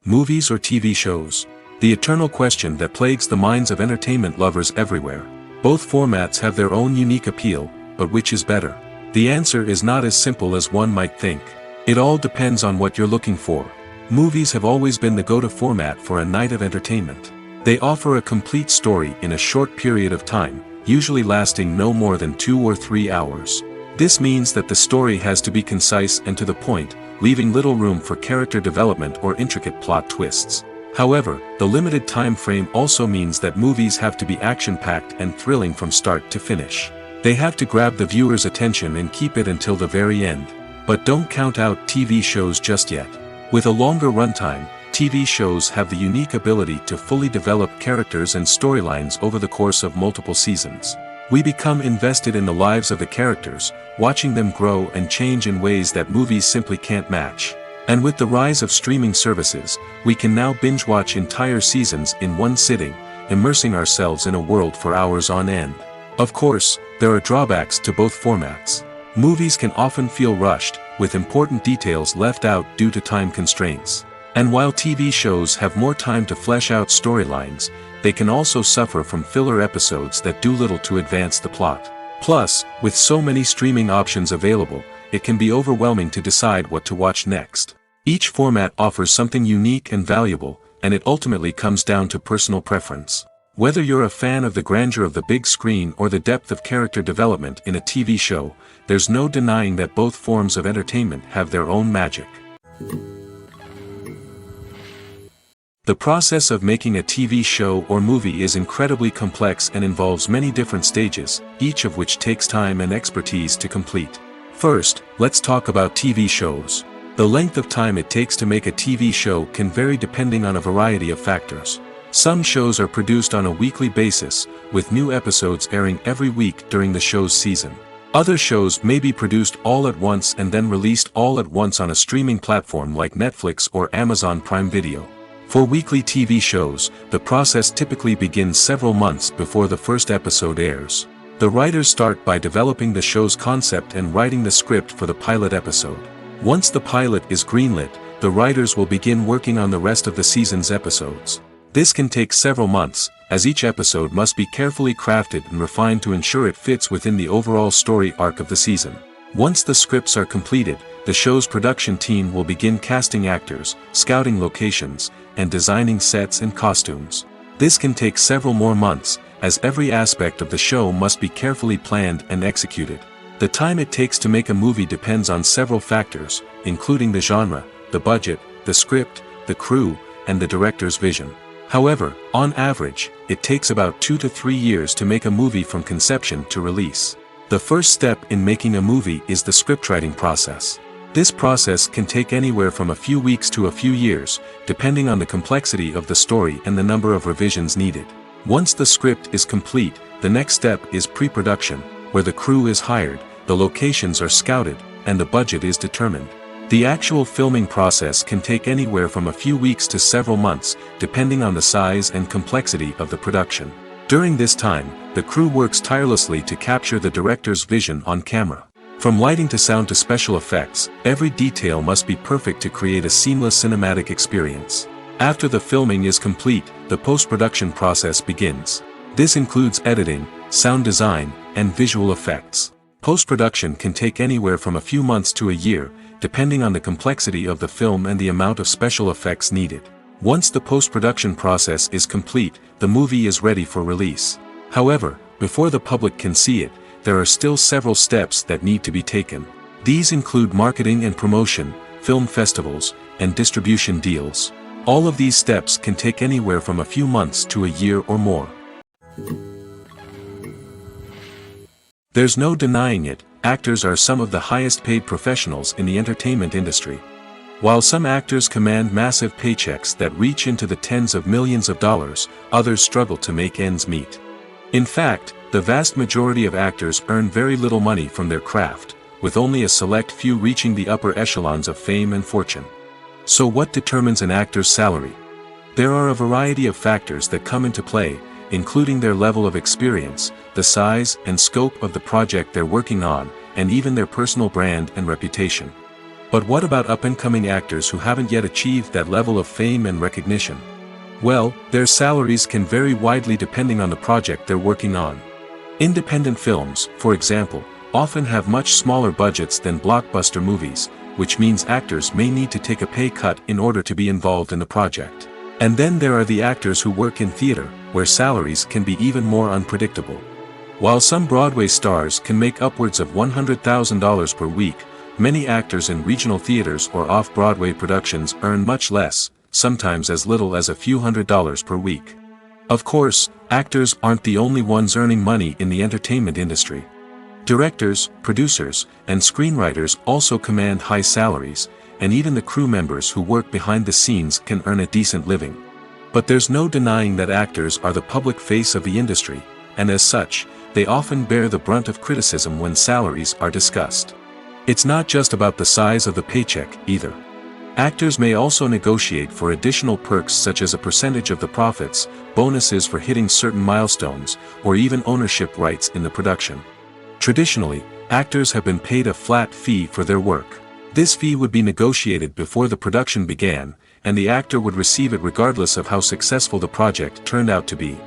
Movies or TV shows? The eternal question that plagues the minds of entertainment lovers everywhere. Both formats have their own unique appeal, but which is better? The answer is not as simple as one might think. It all depends on what you're looking for. Movies have always been the go-to format for a night of entertainment. They offer a complete story in a short period of time, usually lasting no more than 2 or 3 hours. This means that the story has to be concise and to the point, leaving little room for character development or intricate plot twists. However, the limited time frame also means that movies have to be action-packed and thrilling from start to finish. They have to grab the viewer's attention and keep it until the very end. But don't count out TV shows just yet. With a longer runtime, TV shows have the unique ability to fully develop characters and storylines over the course of multiple seasons. We become invested in the lives of the characters, watching them grow and change in ways that movies simply can't match. And with the rise of streaming services, we can now binge-watch entire seasons in one sitting, immersing ourselves in a world for hours on end. Of course, there are drawbacks to both formats. Movies can often feel rushed, with important details left out due to time constraints. And while TV shows have more time to flesh out storylines, they can also suffer from filler episodes that do little to advance the plot. Plus, with so many streaming options available, it can be overwhelming to decide what to watch next. Each format offers something unique and valuable, and it ultimately comes down to personal preference. Whether you're a fan of the grandeur of the big screen or the depth of character development in a TV show, there's no denying that both forms of entertainment have their own magic. The process of making a TV show or movie is incredibly complex and involves many different stages, each of which takes time and expertise to complete. First, let's talk about TV shows. The length of time it takes to make a TV show can vary depending on a variety of factors. Some shows are produced on a weekly basis, with new episodes airing every week during the show's season. Other shows may be produced all at once and then released all at once on a streaming platform like Netflix or Amazon Prime Video. For weekly TV shows, the process typically begins several months before the first episode airs. The writers start by developing the show's concept and writing the script for the pilot episode. Once the pilot is greenlit, the writers will begin working on the rest of the season's episodes. This can take several months, as each episode must be carefully crafted and refined to ensure it fits within the overall story arc of the season. Once the scripts are completed, the show's production team will begin casting actors, scouting locations, and designing sets and costumes. This can take several more months, as every aspect of the show must be carefully planned and executed. The time it takes to make a movie depends on several factors, including the genre, the budget, the script, the crew, and the director's vision. However, on average, it takes about 2 to 3 years to make a movie from conception to release. The first step in making a movie is the scriptwriting process. This process can take anywhere from a few weeks to a few years, depending on the complexity of the story and the number of revisions needed. Once the script is complete, the next step is pre-production, where the crew is hired, the locations are scouted, and the budget is determined. The actual filming process can take anywhere from a few weeks to several months, depending on the size and complexity of the production. During this time, the crew works tirelessly to capture the director's vision on camera. From lighting to sound to special effects, every detail must be perfect to create a seamless cinematic experience. After the filming is complete, the post-production process begins. This includes editing, sound design, and visual effects. Post-production can take anywhere from a few months to a year, depending on the complexity of the film and the amount of special effects needed. Once the post-production process is complete, the movie is ready for release. However, before the public can see it, there are still several steps that need to be taken. These include marketing and promotion, film festivals, and distribution deals. All of these steps can take anywhere from a few months to a year or more. There's no denying it, actors are some of the highest paid professionals in the entertainment industry. While some actors command massive paychecks that reach into the tens of millions of dollars, others struggle to make ends meet. In fact, the vast majority of actors earn very little money from their craft, with only a select few reaching the upper echelons of fame and fortune. So what determines an actor's salary? There are a variety of factors that come into play, including their level of experience, the size and scope of the project they're working on, and even their personal brand and reputation. But what about up-and-coming actors who haven't yet achieved that level of fame and recognition? Well, their salaries can vary widely depending on the project they're working on. Independent films, for example, often have much smaller budgets than blockbuster movies, which means actors may need to take a pay cut in order to be involved in the project. And then there are the actors who work in theater, where salaries can be even more unpredictable. While some Broadway stars can make upwards of $100,000 per week, many actors in regional theaters or off-Broadway productions earn much less, sometimes as little as a few $100s per week. Of course, actors aren't the only ones earning money in the entertainment industry. Directors, producers, and screenwriters also command high salaries, and even the crew members who work behind the scenes can earn a decent living. But there's no denying that actors are the public face of the industry, and as such, they often bear the brunt of criticism when salaries are discussed. It's not just about the size of the paycheck, either. Actors may also negotiate for additional perks such as a percentage of the profits, bonuses for hitting certain milestones, or even ownership rights in the production. Traditionally, actors have been paid a flat fee for their work. This fee would be negotiated before the production began, and the actor would receive it regardless of how successful the project turned out to be.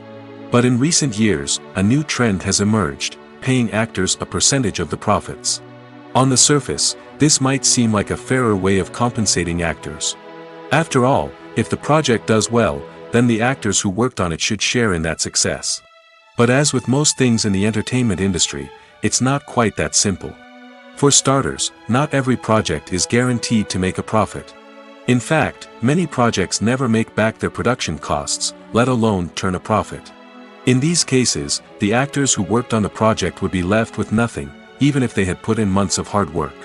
But in recent years, a new trend has emerged, paying actors a percentage of the profits. On the surface, this might seem like a fairer way of compensating actors. After all, if the project does well, then the actors who worked on it should share in that success. But as with most things in the entertainment industry, it's not quite that simple. For starters, not every project is guaranteed to make a profit. In fact, many projects never make back their production costs, let alone turn a profit. In these cases, the actors who worked on the project would be left with nothing, even if they had put in months of hard work.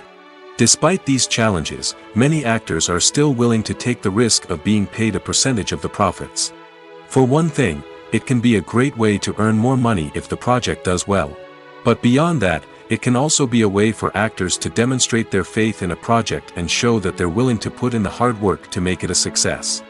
Despite these challenges, many actors are still willing to take the risk of being paid a percentage of the profits. For one thing, it can be a great way to earn more money if the project does well. But beyond that, it can also be a way for actors to demonstrate their faith in a project and show that they're willing to put in the hard work to make it a success.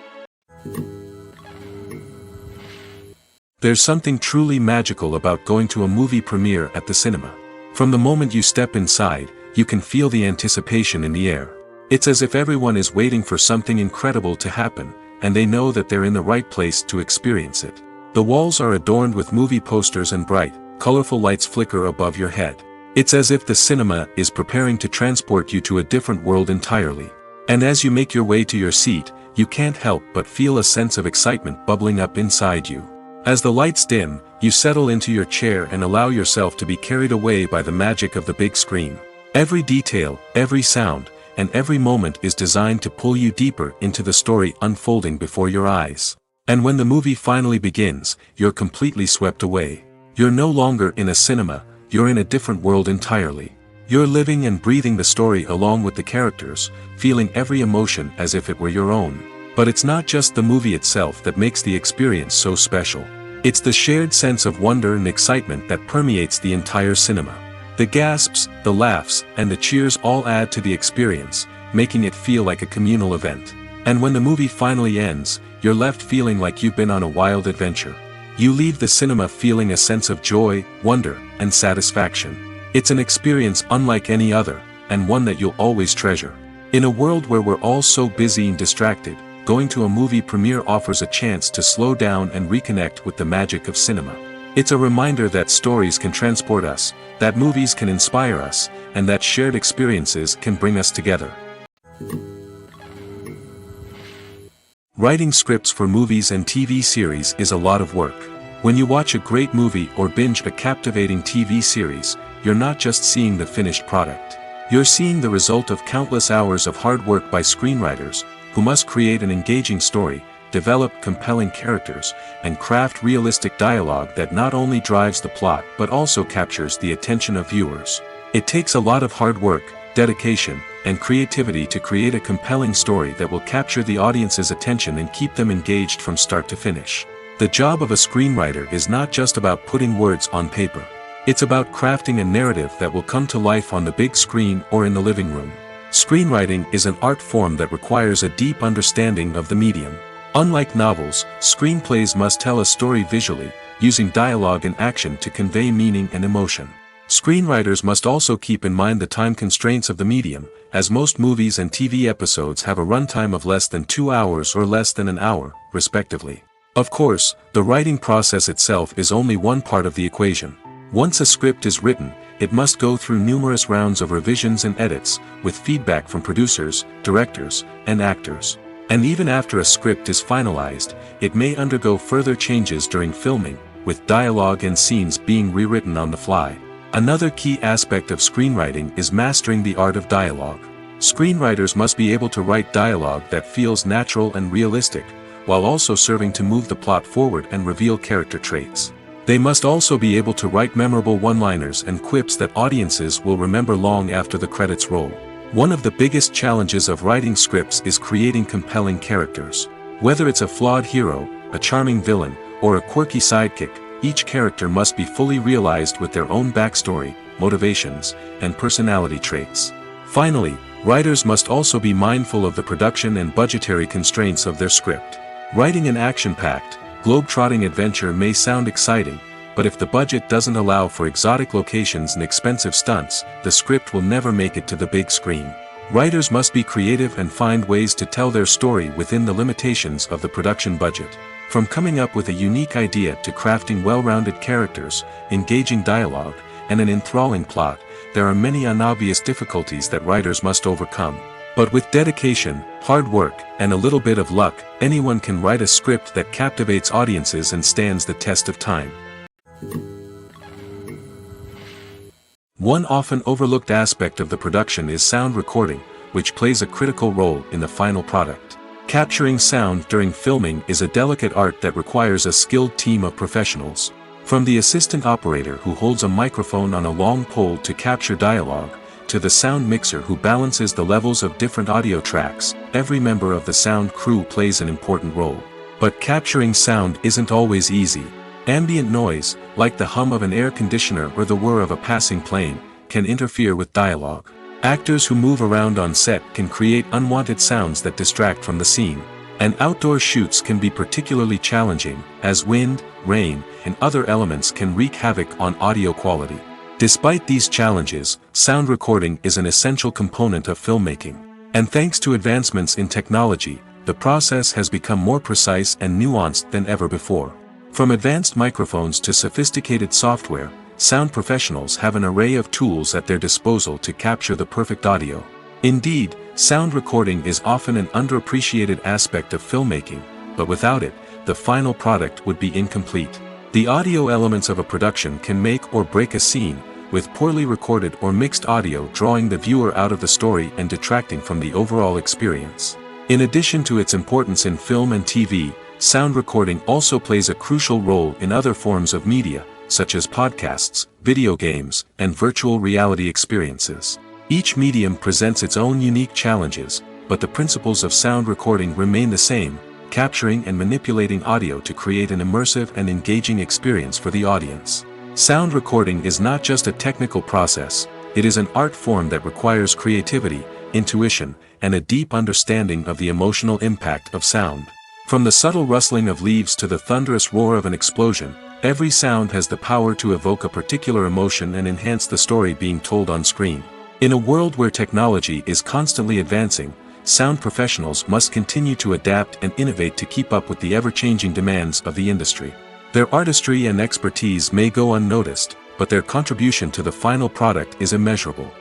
There's something truly magical about going to a movie premiere at the cinema. From the moment you step inside, you can feel the anticipation in the air. It's as if everyone is waiting for something incredible to happen, and they know that they're in the right place to experience it. The walls are adorned with movie posters and bright, colorful lights flicker above your head. It's as if the cinema is preparing to transport you to a different world entirely. And as you make your way to your seat, you can't help but feel a sense of excitement bubbling up inside you. As the lights dim, you settle into your chair and allow yourself to be carried away by the magic of the big screen. Every detail, every sound, and every moment is designed to pull you deeper into the story unfolding before your eyes. And when the movie finally begins, you're completely swept away. You're no longer in a cinema, you're in a different world entirely. You're living and breathing the story along with the characters, feeling every emotion as if it were your own. But it's not just the movie itself that makes the experience so special. It's the shared sense of wonder and excitement that permeates the entire cinema. The gasps, the laughs, and the cheers all add to the experience, making it feel like a communal event. And when the movie finally ends, you're left feeling like you've been on a wild adventure. You leave the cinema feeling a sense of joy, wonder, and satisfaction. It's an experience unlike any other, and one that you'll always treasure. In a world where we're all so busy and distracted, going to a movie premiere offers a chance to slow down and reconnect with the magic of cinema. It's a reminder that stories can transport us, that movies can inspire us, and that shared experiences can bring us together. Writing scripts for movies and TV series is a lot of work. When you watch a great movie or binge a captivating TV series, you're not just seeing the finished product. You're seeing the result of countless hours of hard work by screenwriters, who must create an engaging story, develop compelling characters, and craft realistic dialogue that not only drives the plot but also captures the attention of viewers. It takes a lot of hard work, dedication, and creativity to create a compelling story that will capture the audience's attention and keep them engaged from start to finish. The job of a screenwriter is not just about putting words on paper. It's about crafting a narrative that will come to life on the big screen or in the living room. Screenwriting is an art form that requires a deep understanding of the medium. Unlike novels, screenplays must tell a story visually, using dialogue and action to convey meaning and emotion. Screenwriters must also keep in mind the time constraints of the medium, as most movies and TV episodes have a runtime of less than 2 hours or less than an hour, respectively. Of course, the writing process itself is only one part of the equation. Once a script is written, it must go through numerous rounds of revisions and edits, with feedback from producers, directors, and actors. And even after a script is finalized, it may undergo further changes during filming, with dialogue and scenes being rewritten on the fly. Another key aspect of screenwriting is mastering the art of dialogue. Screenwriters must be able to write dialogue that feels natural and realistic, while also serving to move the plot forward and reveal character traits. They must also be able to write memorable one-liners and quips that audiences will remember long after the credits roll. One of the biggest challenges of writing scripts is creating compelling characters. Whether it's a flawed hero, a charming villain, or a quirky sidekick, each character must be fully realized with their own backstory, motivations, and personality traits. Finally, writers must also be mindful of the production and budgetary constraints of their script. Writing an action-packed, globe-trotting adventure may sound exciting, but if the budget doesn't allow for exotic locations and expensive stunts, the script will never make it to the big screen. Writers must be creative and find ways to tell their story within the limitations of the production budget. From coming up with a unique idea to crafting well-rounded characters, engaging dialogue, and an enthralling plot, there are many unobvious difficulties that writers must overcome. But with dedication, hard work, and a little bit of luck, anyone can write a script that captivates audiences and stands the test of time. One often overlooked aspect of the production is sound recording, which plays a critical role in the final product. Capturing sound during filming is a delicate art that requires a skilled team of professionals. From the assistant operator who holds a microphone on a long pole to capture dialogue, to the sound mixer who balances the levels of different audio tracks, every member of the sound crew plays an important role. But capturing sound isn't always easy. Ambient noise, like the hum of an air conditioner or the whir of a passing plane, can interfere with dialogue. Actors who move around on set can create unwanted sounds that distract from the scene. And outdoor shoots can be particularly challenging, as wind, rain, and other elements can wreak havoc on audio quality. Despite these challenges, sound recording is an essential component of filmmaking. And thanks to advancements in technology, the process has become more precise and nuanced than ever before. From advanced microphones to sophisticated software, sound professionals have an array of tools at their disposal to capture the perfect audio. Indeed, sound recording is often an underappreciated aspect of filmmaking, but without it, the final product would be incomplete. The audio elements of a production can make or break a scene, with poorly recorded or mixed audio drawing the viewer out of the story and detracting from the overall experience. In addition to its importance in film and TV, sound recording also plays a crucial role in other forms of media, such as podcasts, video games, and virtual reality experiences. Each medium presents its own unique challenges, but the principles of sound recording remain the same, capturing and manipulating audio to create an immersive and engaging experience for the audience. Sound recording is not just a technical process, it is an art form that requires creativity, intuition, and a deep understanding of the emotional impact of sound. From the subtle rustling of leaves to the thunderous roar of an explosion, every sound has the power to evoke a particular emotion and enhance the story being told on screen. In a world where technology is constantly advancing, sound professionals must continue to adapt and innovate to keep up with the ever-changing demands of the industry. Their artistry and expertise may go unnoticed, but their contribution to the final product is immeasurable.